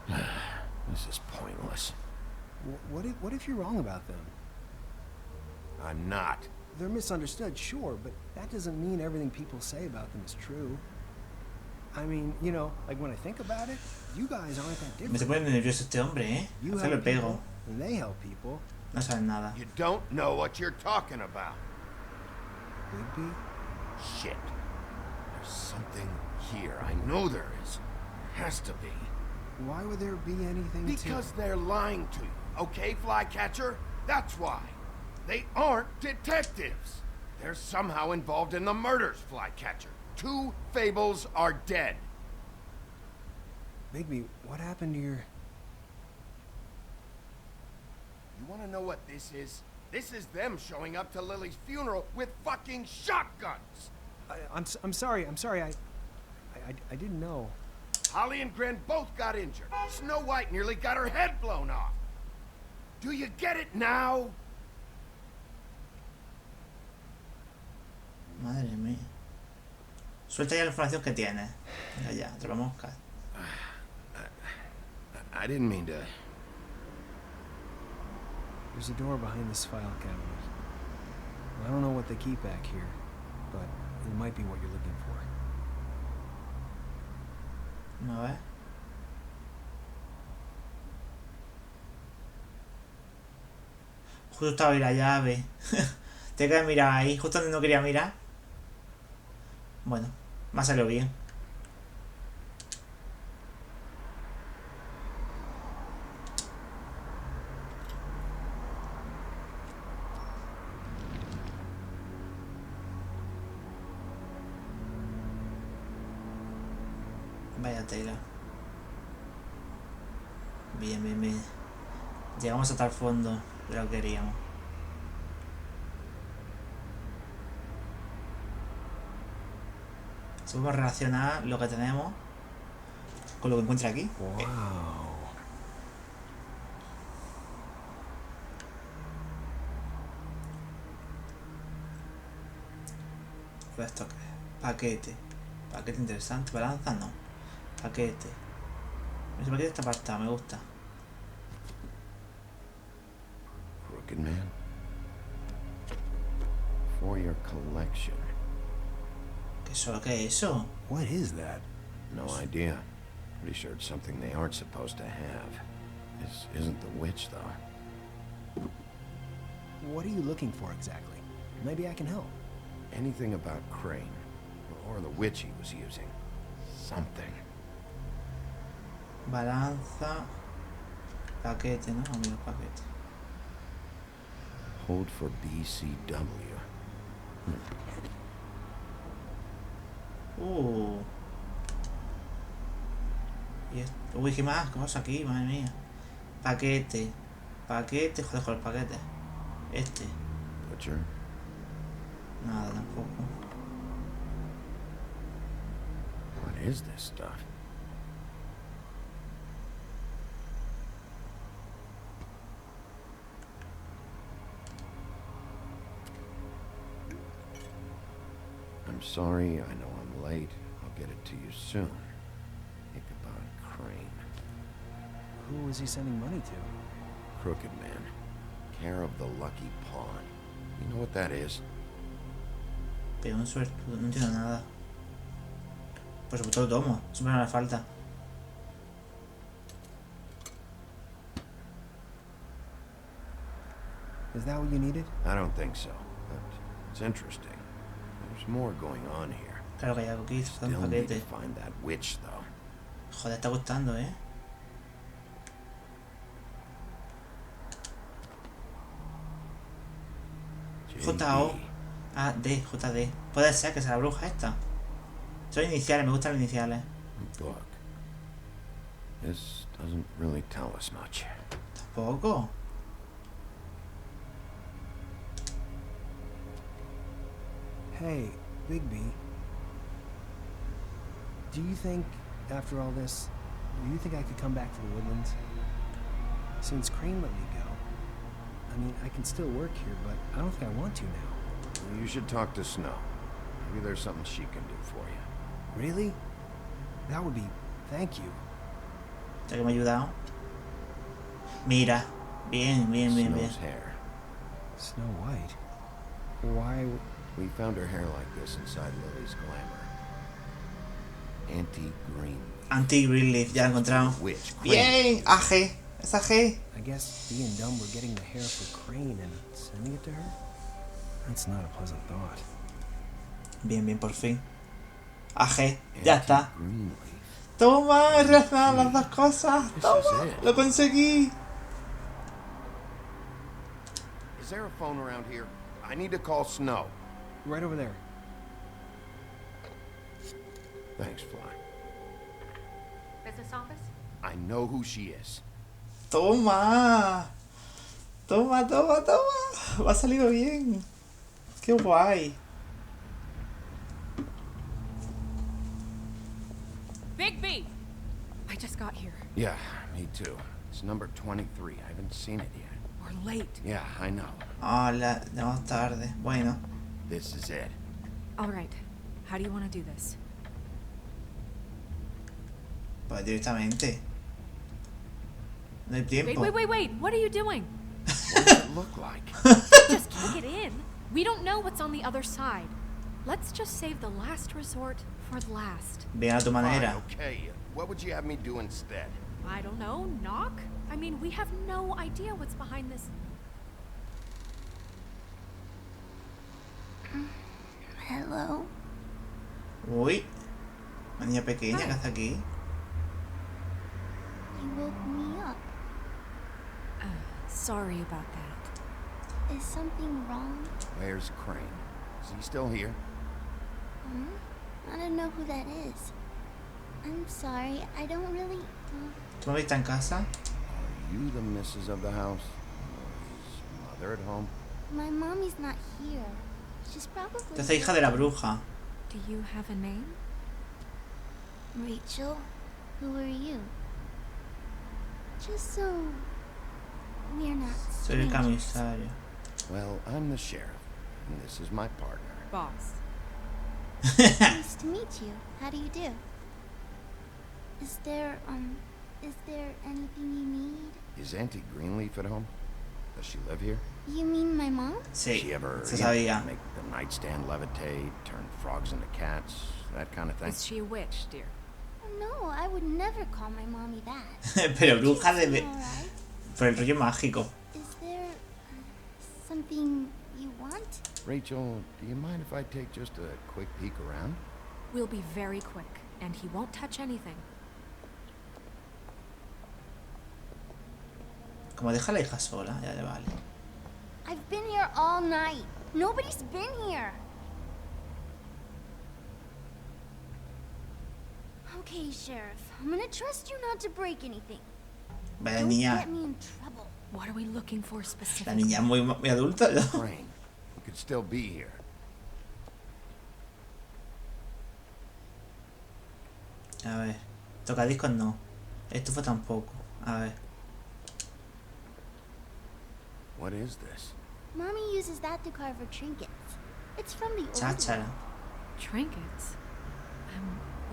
This is pointless. What if you're wrong about them? I'm not. They're misunderstood, sure, but that doesn't mean everything people say about them is true. I mean, you know, like when I think about it, you guys aren't that different. Me se pone nervioso este hombre, You Hacerle help pego. people, and they help people. No saben nada. You don't know what you're talking about. Bigby? Shit. There's something here. I know there is. There has to be. Why would there be anything Because they're lying to you, okay, Flycatcher? That's why. They aren't detectives. They're somehow involved in the murders, Flycatcher. 2 fables are dead. Bigby, what happened to your... You want to know what this is? This is them showing up to Lily's funeral with fucking shotguns. I'm sorry. I didn't know. Holly and Gren both got injured. Snow White nearly got her head blown off. Do you get it now? Madre mía. Suelta ya la información que tienes. Venga ya, otra mosca. I didn't mean to... There's a door behind this file cabinet. I don't know what they keep back here, but it might be what you're looking for. A ver. Justo estaba ahí la llave. Tengo que mirar ahí, justo donde no quería mirar. Bueno, me ha salido bien. Vaya tela. Bien. Llegamos hasta el fondo de lo que queríamos. Si podemos relacionar lo que tenemos con lo que encuentra aquí. Wow. ¿Esto qué es? Paquete. Paquete interesante. Balanza no. Paquete. Ese paquete está apartado, me gusta. Crooked Man. For your collection. ¿Qué es eso? What is that? No idea. Pretty sure it's something they aren't supposed to have. This isn't the witch, though. What are you looking for exactly? Maybe I can help. Anything about Crane. Or the witch he was using. Something. Balanza. Paquete, ¿no? Amigo, paquete. Hold for BCW. Y esto. Uy, ¿qué más cosas aquí? Madre mía. Paquete. Paquete, joder, con el paquete. Este. Butcher. Nada, tampoco. What is this stuff? I'm sorry, I know I'm late. I'll get it to you soon. Ichabod Crane. Who was he sending money to? Crooked man. Care of the Lucky Pawn. You know what that is? Pero un suertudo, no entiendo nada. Por supuesto lo tomo, siempre me hace falta. Is that what you needed? I don't think so, but it's interesting. There's more going on here. Claro que hay algo aquí, está un Still need to paquete. find that witch, though. Joder, está gustando, J-O. Ah, D, JD. Puede ser que sea la bruja esta. Son iniciales, me gustan las iniciales. Look. This doesn't really tell us much. Tampoco. Hey, Bigby. Do you think, after all this, do you think I could come back to the Woodlands? Since Crane let me go, I mean, I can still work here, but I don't think I want to now. You should talk to Snow. Maybe there's something she can do for you. Really? That would be... Thank you. Ya que me ha ayudado. Mira. Bien, bien, bien, bien. Snow's hair. Snow White? Why... We found her hair like this inside Lily's glamour. Anti-green. Anti-green leaf, ya la he encontrado. Witch. Bien, AG. Es AG. I guess B and Dumb were getting the hair for Crane and sending it to her? That's not a pleasant thought. Bien, bien, por fin. AG, ya está. Green leaf. Toma, he relacionado las dos cosas. This Toma, is it. lo conseguí. Is there a phone around here? I need to call Snow. Right over there. Thanks, Fly. Business office? I know who she is. Toma. Toma, toma, toma. Me ha salido bien. Qué guay. Bigby! I just got here. Yeah, me too. It's number 23. I haven't seen it yet. We're late. Yeah, I know. Hola, llegamos tarde. Bueno. This is it. All right. How do you want to do this? Pues directamente. No hay tiempo. Wait. What are you doing? What does it look like? Just kick it in. We don't know what's on the other side. Let's just save the last resort for last. Bien a tu manera. Fine, okay. What would you have me do instead? I don't know. Knock? I mean, we have no idea what's behind this. Hello? Uy. Una niña pequeña que hace aquí. You woke me up. Sorry about that. Is something wrong? Where's Crane? Is he still here? I don't know who that is. I'm sorry, I don't really... ¿Tú me viste en casa? Are you the missus of the house? Or is mother at home? My mommy's not here. She's probably... Entonces hija de la bruja. Do you have a name? Rachel, who are you? Just so... we're not Soy el strangers. comisario. Well, I'm the sheriff, and this is my partner. Boss. Nice to meet you. How do you do? Is there anything you need? Is Auntie Greenleaf at home? Does she live here? You mean my mom? Sí, She ever se sabía. make the nightstand levitate, turn frogs into cats, that kind of thing? Is she a witch, dear? No, I would never call my mommy that. Pero bruja de... Alright. Por el rollo mágico. Is there something you want? Rachel, do you mind if I take just a quick peek around? We'll be very quick, and he won't touch anything. Como deja a la hija sola, ya le vale. I've been here all night. Nobody's been here. Okay, Sheriff. I'm gonna trust you not to break anything. Vaya Don't niña. get me in trouble. What are we looking for La specifically? niña es muy adulta, ¿no? Crane, you could still be here. A ver. Tocadiscos no. Estufa tampoco. A ver. What is this? Mommy uses that to carve her trinkets. It's from the old Cháchara. world. Trinkets?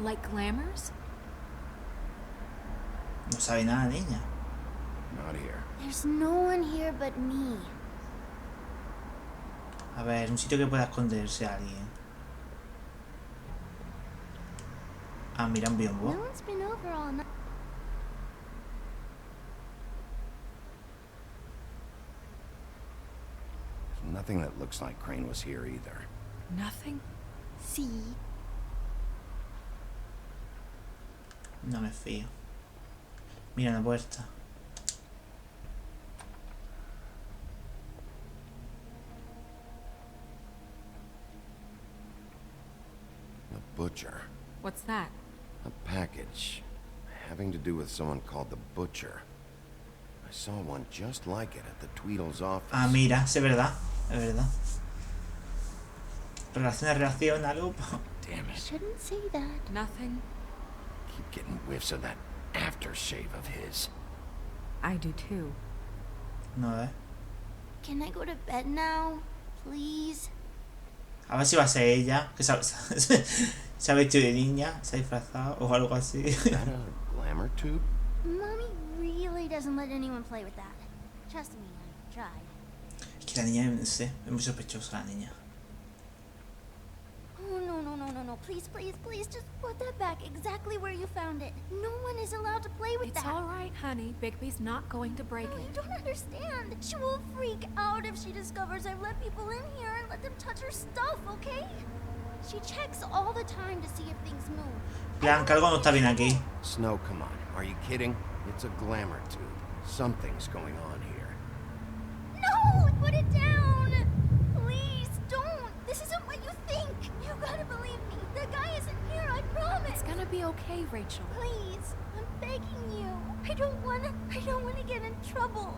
Like glamours? No sabe nada, niña. Not here. There's no one here but me. A ver, un sitio que pueda esconderse alguien. Ah, mira, un biombo. No one's been over all night. Nothing that looks like Crane was here either. Nothing? See? No me fío. Mira la puerta. The butcher. What's that? A package having to do with someone called the Butcher. I saw one just like it at the Tweedle's office. Ah, mira, sí, es verdad. Es verdad. Reacción, algo. Damn it. Shouldn't say that. Nothing. Keep getting whiffs of that aftershave of his. I do too. No, Can I go to bed now? Please? A ver si va a ser ella. Que se ha vestido de niña. Se ha disfrazado. O algo así. Is that a glamour tube? Mommy really doesn't let anyone play with that. Trust me, I tried. Es que la niña, no sé. Es muy sospechosa la niña. Oh, no. Please, just put that back exactly where you found it. No one is allowed to play with that. It's alright, honey. Bigby's not going to break You it. don't understand. She will freak out if she discovers I've let people in here and let them touch her stuff, okay? She checks all the time to see if things move. Blanca, algo no está bien aquí. Snow, come on. Are you kidding? It's a glamour tube. Something's going on here. No! Put it down! Please, don't! This isn't what you think! You gotta believe me. The guy isn't here, I promise! It's gonna be okay, Rachel. Please, I'm begging you. I don't wanna get in trouble.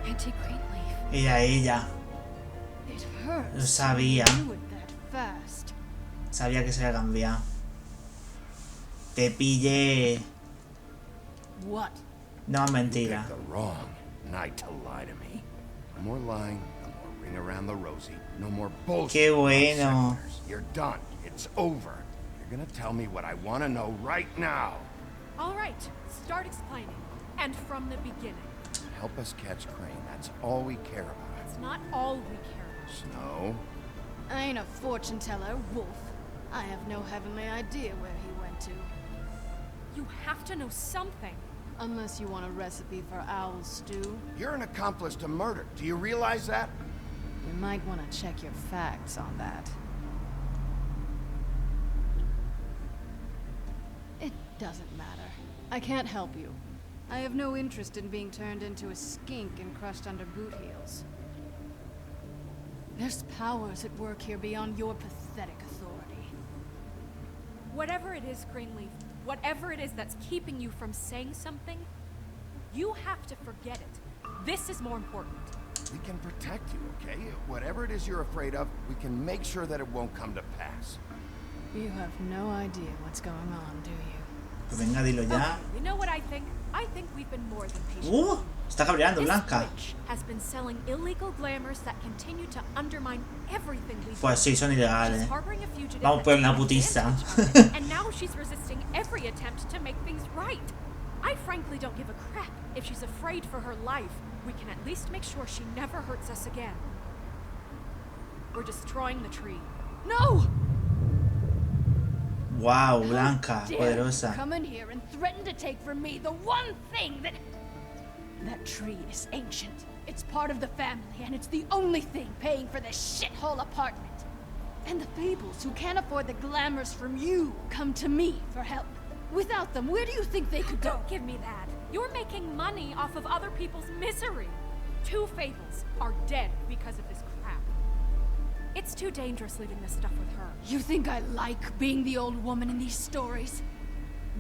Auntie Greenleaf. Ella. It hurts. Lo sabía. Do it that fast. Sabía que se había cambiado. Te pillé. What? No, mentira. You picked the wrong night to lie to me. No more lying, no more ring around the rosy, no more bullshit. Qué bueno. You're done. It's over. You're gonna tell me what I want to know right now. Alright, start explaining. And from the beginning. Help us catch Crane. That's all we care about. It's not all we care about. Snow? I ain't a fortune teller, Wolf. I have no heavenly idea where he went to. You have to know something. Unless you want a recipe for owl stew. You're an accomplice to murder. Do you realize that? You might want to check your facts on that. It doesn't matter. I can't help you. I have no interest in being turned into a skink and crushed under boot heels. There's powers at work here beyond your pathetic authority. Whatever it is, Greenleaf, whatever it is that's keeping you from saying something, you have to forget it. This is more important. We can protect you, okay? Whatever it is you're afraid of, we can make sure that it won't come to pass. You have no idea what's going on, do you? Pues venga, dilo ya. Okay, you know what I think? I think we've been more than patient. Está cabreando, This Blanca. witch has been selling illegal glamours that continue to undermine everything we've Pues sí, son ilegales. She's harboring a fugitive Vamos por una putiza. and now she's resisting every attempt to make things right. I frankly don't give a crap if she's afraid for her life. We can at least make sure she never hurts us again. We're destroying the tree. No! Wow, Blanca, Dare poderosa. come in here and threaten to take from me the one thing that... That tree is ancient. It's part of the family, and it's the only thing paying for this shithole apartment. And the fables who can't afford the glamours from you come to me for help. Without them, where do you think they could go? Don't give me that. You're making money off of other people's misery. 2 fables are dead because of this crap. It's too dangerous leaving this stuff with her. You think I like being the old woman in these stories?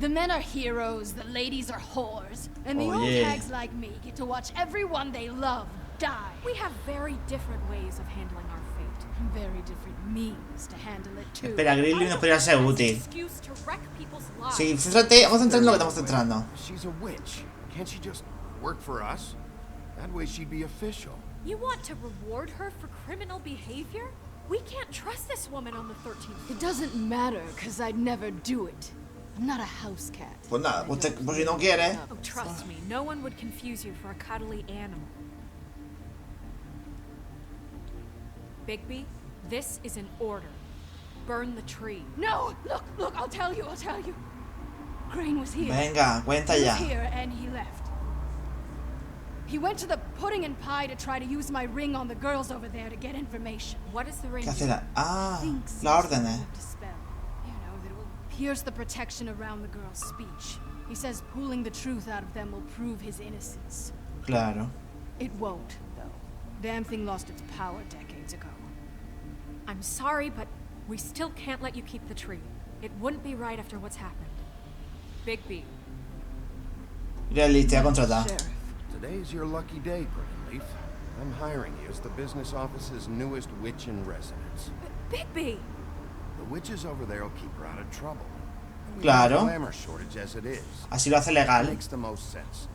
The men are heroes, the ladies are whores, and the old hags like me get to watch everyone they love die. We have very different ways of handling our fate. Very different means to handle it too. Espera, Grilly nos podría ser útil. Excuse to wreck people's lives. Sí, fíjate, vamos a centrar en lo que estamos centrando. She's a witch. Can't she just work for us? That way she'd be official. You want to reward her for criminal behavior? We can't trust this woman on the 13th. It doesn't matter, because I'd never do it. I'm not a house cat. Pues nada, pues si no quiere. Oh, trust me, no one would confuse you for a cuddly animal. Bigby, this is an order. Burn the tree. No! Look, I'll tell you. Crane was here. Venga, cuenta ya. He was here and he left. He went to the pudding and pie to try to use my ring on the girls over there to get information. What is the ring? ¿Qué hace la? Ah, la órdenes. You know, that it will pierce the protection around the girl's speech. He says pulling the truth out of them will prove his innocence. Claro. It won't, though. Damn thing lost its power decades ago. I'm sorry, but we still can't let you keep the tree. It wouldn't be right after what's happened. Bigby. Really, te ha contratado. Today's your lucky day, Greenleaf. I'm hiring you as the business office's newest witch in residence. Bigby! The witches over there will keep her out of trouble. We Claro. have a glamour shortage as it is. Así lo hace legal. Makes the most sense.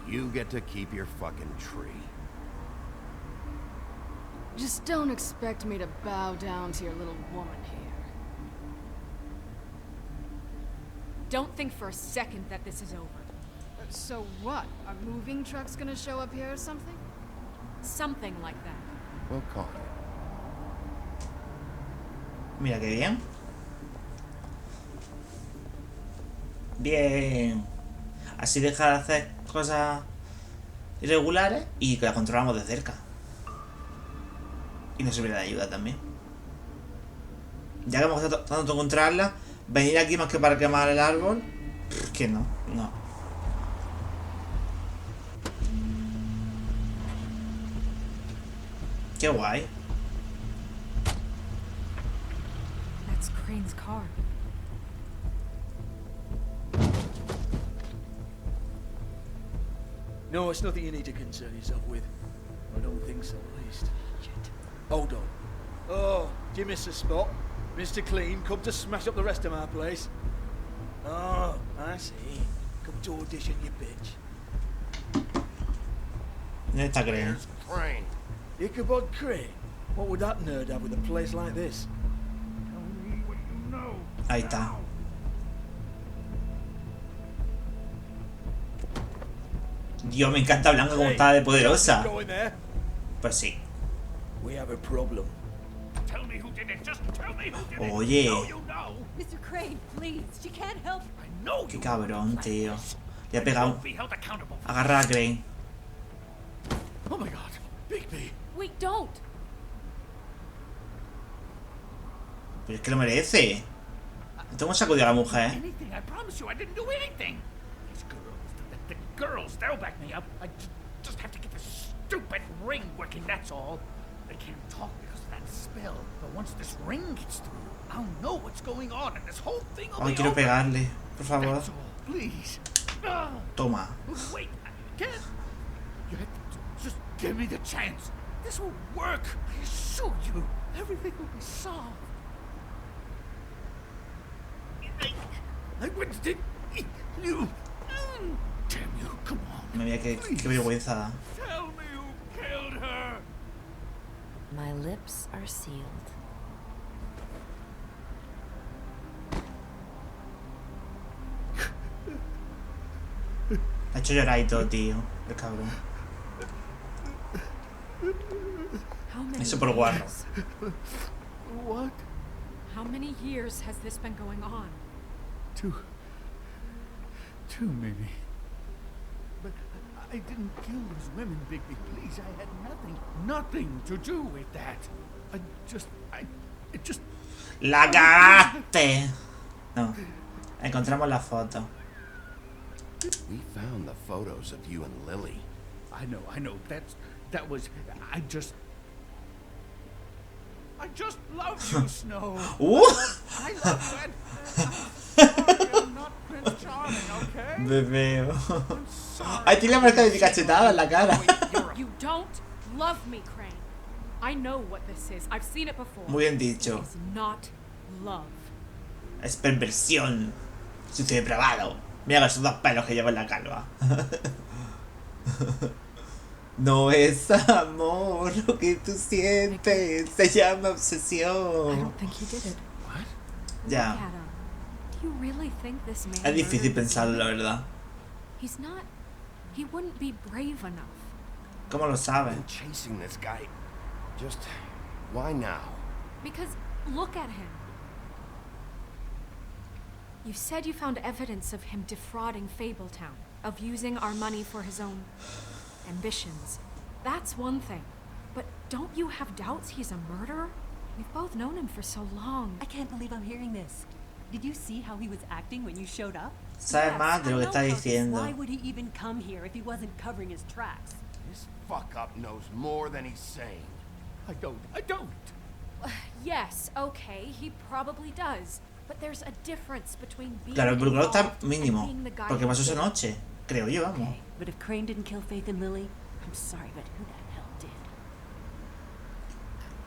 You get to keep your fucking tree. Just don't expect me to bow down to your little woman here. Don't think for a second that this is over. So what? Are moving trucks gonna show up here or something? Something like that. We'll call you. Mira qué bien. Bien. Así deja de hacer cosas irregulares y que la controlamos de cerca. Y nos sirve de ayuda también. Ya que hemos tratado de encontrarla, venir aquí más que para quemar el árbol, que no. Qué guay. That's Crane's car. No, it's nothing you need to concern yourself with. I don't think so, at least. Shit. Hold on. Oh, do you miss a spot? Mr. Clean, come to smash up the rest of my place. Oh, I see. Come to audition, you bitch. ¿Dónde está Crane? Crane. Ichabod Crane? What would that nerd have with a place like this? Ahí está. Dios, me encanta Blanca como está de poderosa. Pues sí. We have a problem. Tell me who did it. Just tell me who did it. Oye. You know you know. Mr. Crane, please. She can't help. I know Qué you. cabrón, tío. Le ha pegado. Be held accountable. Agarra a Crane. Oh my god. Bigby. Wait, don't. Pero es que lo merece. ¿Cómo sacudió a la mujer? Anything. I promise you, I didn't do anything. These girls, the girls, they'll back me up. I just have to get this stupid ring working. That's all. They can't talk because of that spell. But once this ring gets through, I'll know what's going on, and this whole thing will Ay, be quiero over. pegarle. Por favor. That's all. Please. Toma. Wait, I can't. You have to just give me the chance. This will work. I assure you, everything will be solved. I wouldn't did you. Damn you! Come on. Mira qué vergüenza da. Tell me who killed her. My lips are sealed. Ha hecho llorar y todo, tío. El cabrón. Eso por guarro. What? How many years has this been going on? Too many. But I didn't kill those women, Bigby. Please, I had nothing to do with that. It just... ¡La cagaste! No. Encontramos la foto. We found the photos of you and Lily. I know. That was. I just love you, Snow. I love you, and I'm not Prince Charming, okay? Bebé. Ay, tiene la marca de mi cachetada en la cara. You don't love me, Crane. I know what this is. I've seen it before. Muy bien dicho. It's not love. Es perversión. Sucio depravado. Mira esos dos pelos que lleva en la calva. No es amor lo que tú sientes, se llama obsesión. I don't think he did it. What? Ya. Look at him. Do you really think this man Es difícil murdered pensarlo, la David? verdad. He's not. He wouldn't be brave enough. ¿Cómo lo sabes? Been chasing this guy. Just why now? Because look at him. You said you found evidence of him defrauding Fabletown, of using our money for his own ambitions. That's one thing. But don't you have doubts he's a murderer? We've both known him for so long. I can't believe I'm hearing this. Did you see how he was acting when you showed up? Sabes más de lo que está diciendo. Why would he even come here if he wasn't covering his tracks? This fuck-up knows more than he's saying. I don't. Yes, okay, he probably does. But there's a difference between being Claro, el involucrado está involved mínimo. and being the guy Porque who pasó esa did it. noche. Creo yo, vamos. Okay, but if Crane didn't kill Faith and Lily, I'm sorry, but who the hell did?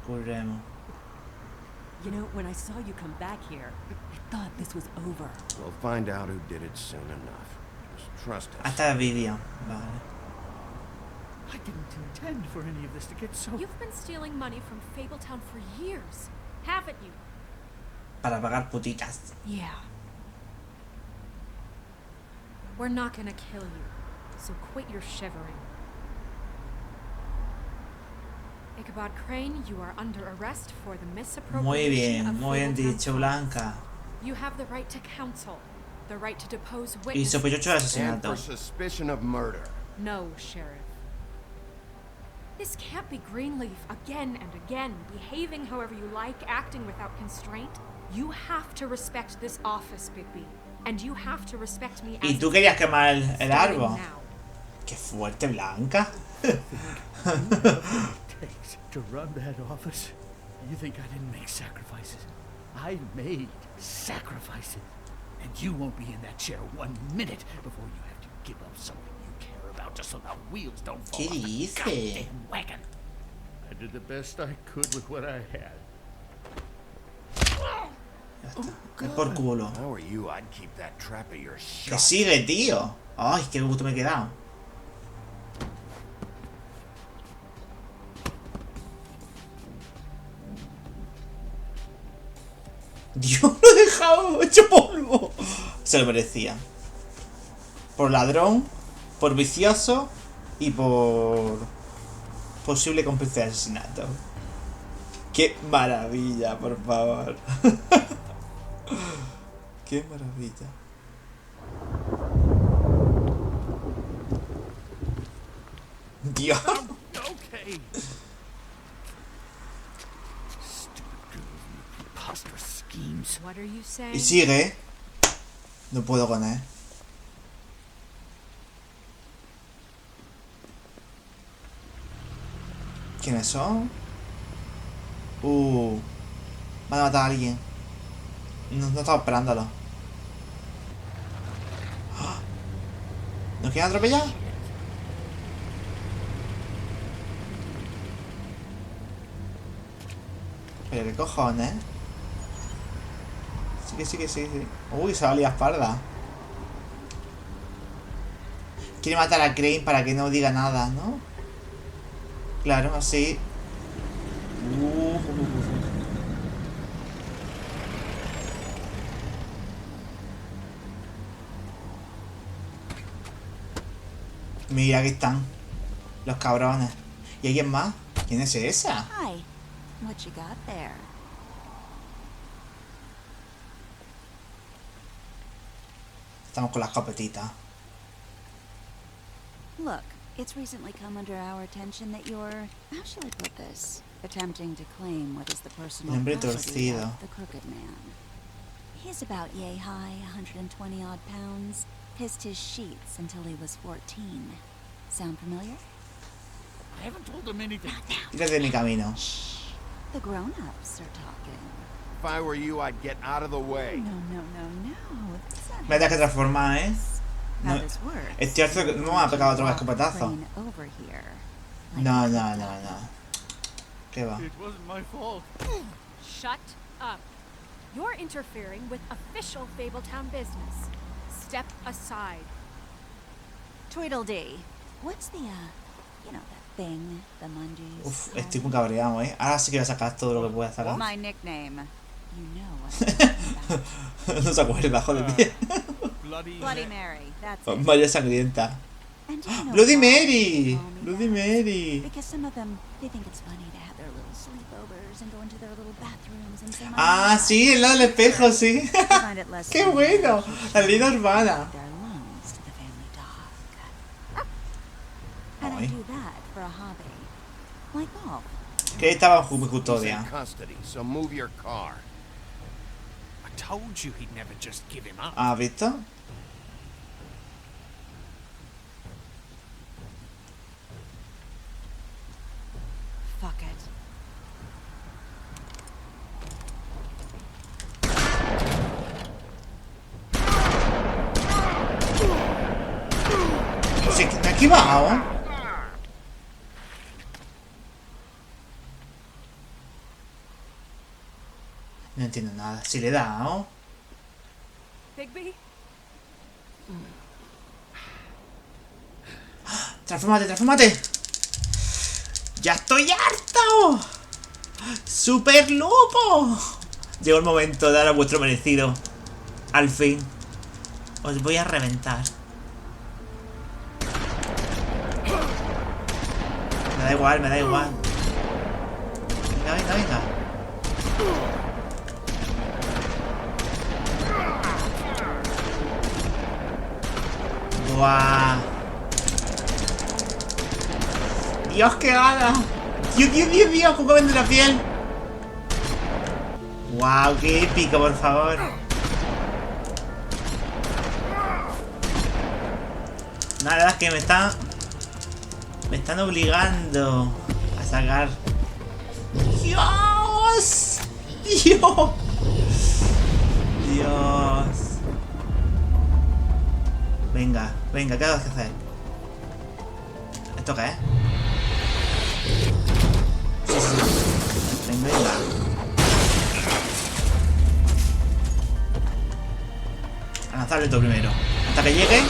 Curremos. You know, when I saw you come back here, I thought this was over. We'll find out who did it soon enough. Just trust us. Hasta el vídeo. Vale. I didn't intend for any of this to get so... You've been stealing money from Fabletown for years, haven't you? Para pagar putitas. Yeah. We're not gonna kill you, so quit your shivering. Ichabod Crane, you are under arrest for the misappropriation of Muy bien Fabletown dicho, funds. Blanca. You have the right to counsel, the right to depose Y witnesses. sospechoso de And asesinato. for suspicion of murder. No, Sheriff. This can't be Greenleaf again and again, behaving however you like, acting without constraint. You have to respect this office, Bigby. And you have to respect me Y as tú querías quemar el starting árbol. now. Qué fuerte, Blanca. takes to run that office? You think I didn't make sacrifices? I made sacrifices. And you won't be in that chair 1 minute before you have to give up something you care about just so the wheels don't fall ¿Qué off the dice? goddamn wagon. I did the best I could with what I had. Es por culo. If I were you, I'd keep that trap of yours Que shut. sigue, tío. Ay, qué gusto me he quedado. Dios, lo he dejado hecho polvo. Se lo merecía. Por ladrón, por vicioso y por posible cómplice de asesinato. Qué maravilla, por favor. Qué maravilla. Dios. Okay. Stupid girls and preposterous schemes. What are you saying? Y sigue. No puedo con él. ¿Quiénes son? Van a matar a alguien. No estaba esperándolo. ¡Ah! ¿Nos quieren atropellar? Pero qué cojones. Sí. Uy, se va a liar parda. Quiere matar a Crane para que no diga nada, ¿no? Claro, así. Mira, aquí están. Los cabrones. ¿Y alguien más? ¿Quién es esa? Hi. What you got there? Estamos con las escopetitas. Look, it's recently come under our attention that you're, how shall I put this, attempting to claim what is the personal Hombre property torcido. of the crooked man. He's about yay high, 120 odd pounds. Pissed his sheets until he was 14. Sound familiar? I haven't told them anything. Tírate de mi camino. The grown-ups are talking. If I were you, I'd get out of the way. No. That's not Me tienes que transformar, ¿eh? how No, this works. estoy harto que no me ha pegado otro escopetazo. Crane over here. No. ¿Qué va? It wasn't my fault. Shut up. You're interfering with official Fabletown business. Step aside. Tweedledee. What's the, you know, that thing the Mundies Uf, call estoy muy cabreado, Ahora sí que voy a sacar todo lo que pueda sacar. My nickname. You know what I'm talking about. No se acuerda, joder. Bloody Mary, that's it. María sangrienta. And do you know Bloody why Mary! they call me Bloody that? Mary! Because some of them, they think it's funny to have their little sleepovers and go into their little bathrooms and say my Ah, name. sí, el lado del espejo, sí. I find it less ¡Qué funny bueno! to La leyenda urbana. their lungs to the family dog. And I Ay. do that for a hobby. Like golf. Que estaba en mi He's custodia. in custody, so move your car. I told you he'd never just give him up. ¿Has visto? Fuck it. Sí, que me he equivocado. No entiendo nada. Si le he dado. Bigby? ¡Transfórmate, transfórmate! ¡Ya estoy harto! ¡Super lupo! Llegó el momento de dar a vuestro merecido. Al fin. Os voy a reventar. Me da igual, me da igual. Venga, venga, venga. Buah. Dios, qué gana. Dios, Dios, Dios, Dios, cómo vende la piel. Wow, qué épico, por favor. La verdad es que me están obligando a sacar. ¡Dios! ¡Dios! ¡Dios! Venga, venga, ¿qué hay que hacer? ¿Esto qué es? Sí, sí. Venga, venga. A lanzarle todo primero. Hasta que llegue.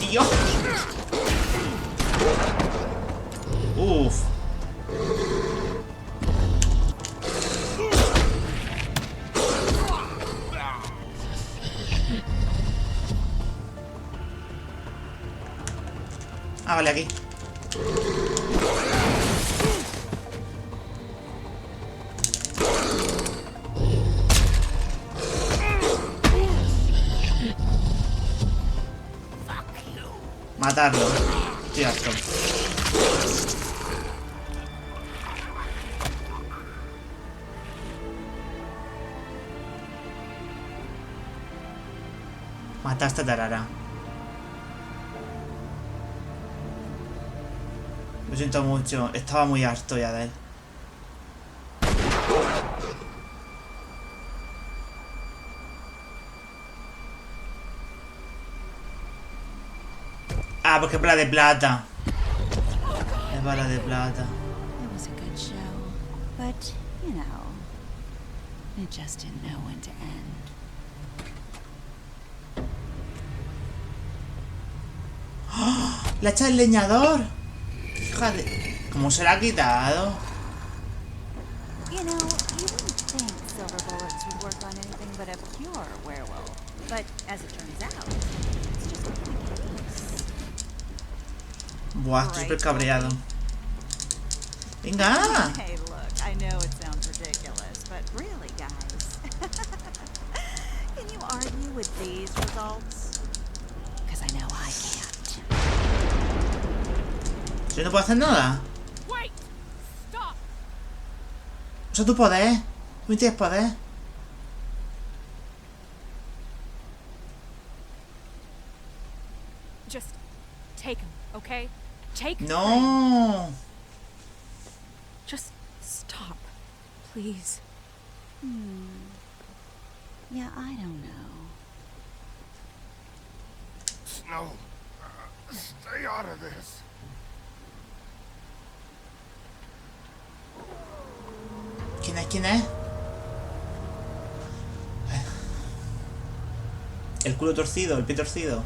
Dios. Uf. Ah, vale, aquí. Matarlo. Estoy harto. Mata a esta tarara. Lo siento mucho. Estaba muy harto ya de él. Ah, porque es bala de plata. Es bala de plata. It was a good show, but, you know, it just didn't know when to end. ¡Oh! ¡La echa el leñador! Hija de... ¿Cómo se la ha quitado? You know, you wouldn't think silver bullets would work on anything but a pure werewolf. But as it turns out, it's just a case. Buah, estoy súper cabreado. ¡Venga! Hey, look, I know it sounds ridiculous, but really, guys, can you argue with these results? Because I know I can't. ¿Yo no puedo hacer nada? Wait! Stop! Usa tu poder. Tú tienes poder. Just take him, okay? Take Frank. No. Just stop, please. Yeah, I don't know. Snow, stay out of this. ¿Quién es? ¿Quién es? El culo torcido, el pie torcido.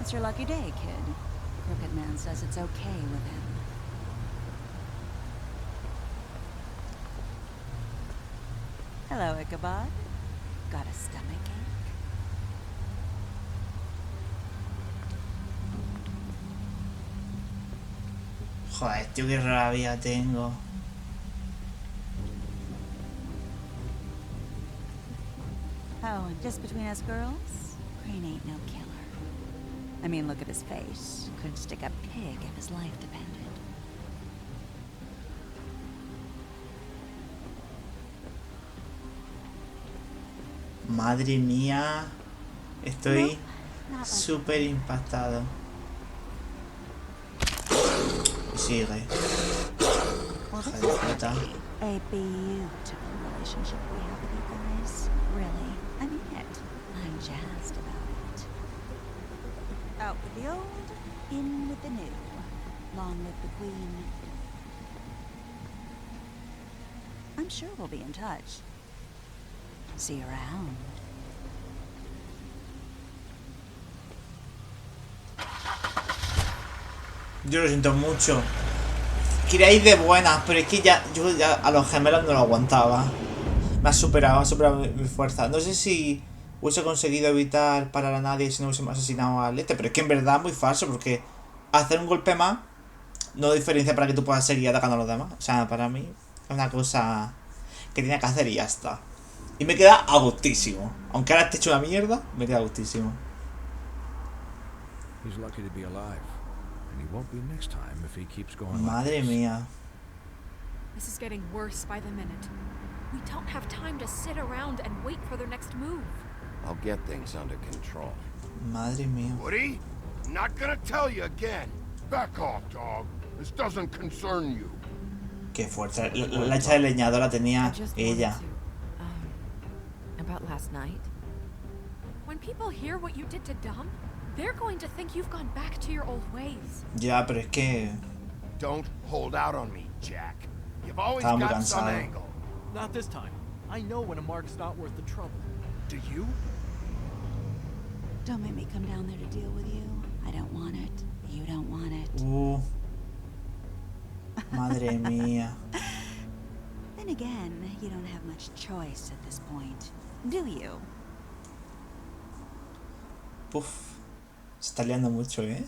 It's your lucky day, kid. Crooked Man says it's okay with him. Hello, Ichabod. Got a stomachache? Joder, tío, qué rabia tengo. Oh, and just between us girls, Crane ain't no killer. I mean, look at his face. Couldn't stick a pig if his life depended. Madre mía. Estoy súper impactado. Y sigue. Hija de puta. A beautiful relationship we have with you guys. Really, I mean it. I'm jazzed about it. Out with the old, in with the new. Long live the Queen. I'm sure we'll be in touch. See you around. Yo lo siento mucho. Quería ir de buenas, pero es que yo ya a los gemelos no lo aguantaba. Me ha superado mi fuerza. No sé si hubiese conseguido evitar parar a nadie si no hubiese asesinado al este, pero es que en verdad es muy falso, porque hacer un golpe más no diferencia para que tú puedas seguir atacando a los demás. O sea, para mí es una cosa que tenía que hacer y ya está. Y me queda a gustísimo. Aunque ahora esté hecho una mierda, me queda a gustísimo. He's lucky to be alive, and he won't be next time if he keeps going. Madre mía. This is getting worse by the minute. We don't have time to sit around and wait for their next move. I'll get things under control. Madre mía. Woody, I'm not gonna tell you again. Back off, dog. This doesn't concern you. Qué fuerza. La hacha de leñador la tenía ella. About last night. When people hear what you did to Dom, they're going to think you've gone back to your old ways. Ya, pero es que Don't hold out on me, Jack. You've always estaba muy got some cansado. angle. Not this time. I know when a mark's not worth the trouble. Do you? Don't make me come down there to deal with you. I don't want it. You don't want it. Madre mía. Then again, you don't have much choice at this point, do you? Puf. Se está liando mucho, ¿eh?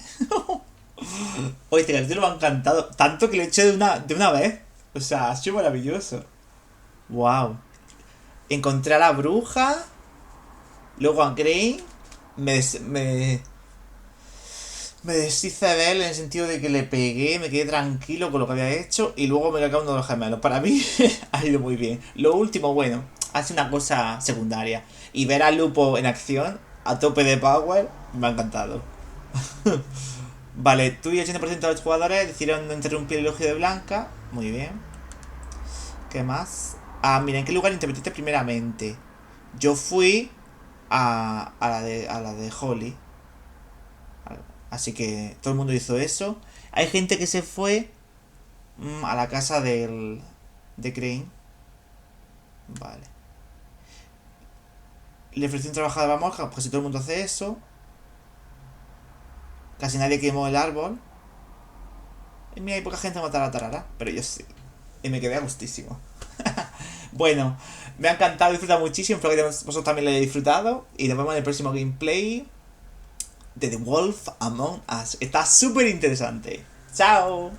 Oye, este capítulo me ha encantado. Tanto que lo he hecho de una vez. O sea, ha sido maravilloso. Wow. Encontré a la bruja. Luego a Crane. Me deshice de él en el sentido de que le pegué, me quedé tranquilo con lo que había hecho y luego me cae uno de los gemelos. Para mí ha ido muy bien. Lo último, bueno, ha sido una cosa secundaria. Y ver a Lupo en acción, a tope de power, me ha encantado. Vale, tú y el 80% de los jugadores decidieron no interrumpir el elogio de Blanca. Muy bien. ¿Qué más? Ah, mira, ¿en qué lugar interpretaste primeramente? Yo fui a la de Holly. Así que todo el mundo hizo eso. Hay gente que se fue a la casa de Crane. Vale. Le ofreció un trabajo de la monja, pues si todo el mundo hace eso. Casi nadie quemó el árbol. Y mira, hay poca gente que mata a la tarara, pero yo sí. Y me quedé a gustísimo. Bueno, me ha encantado, disfrutado muchísimo. Espero que vosotros también lo hayáis disfrutado. Y nos vemos en el próximo gameplay de The Wolf Among Us. Está súper interesante. ¡Chao!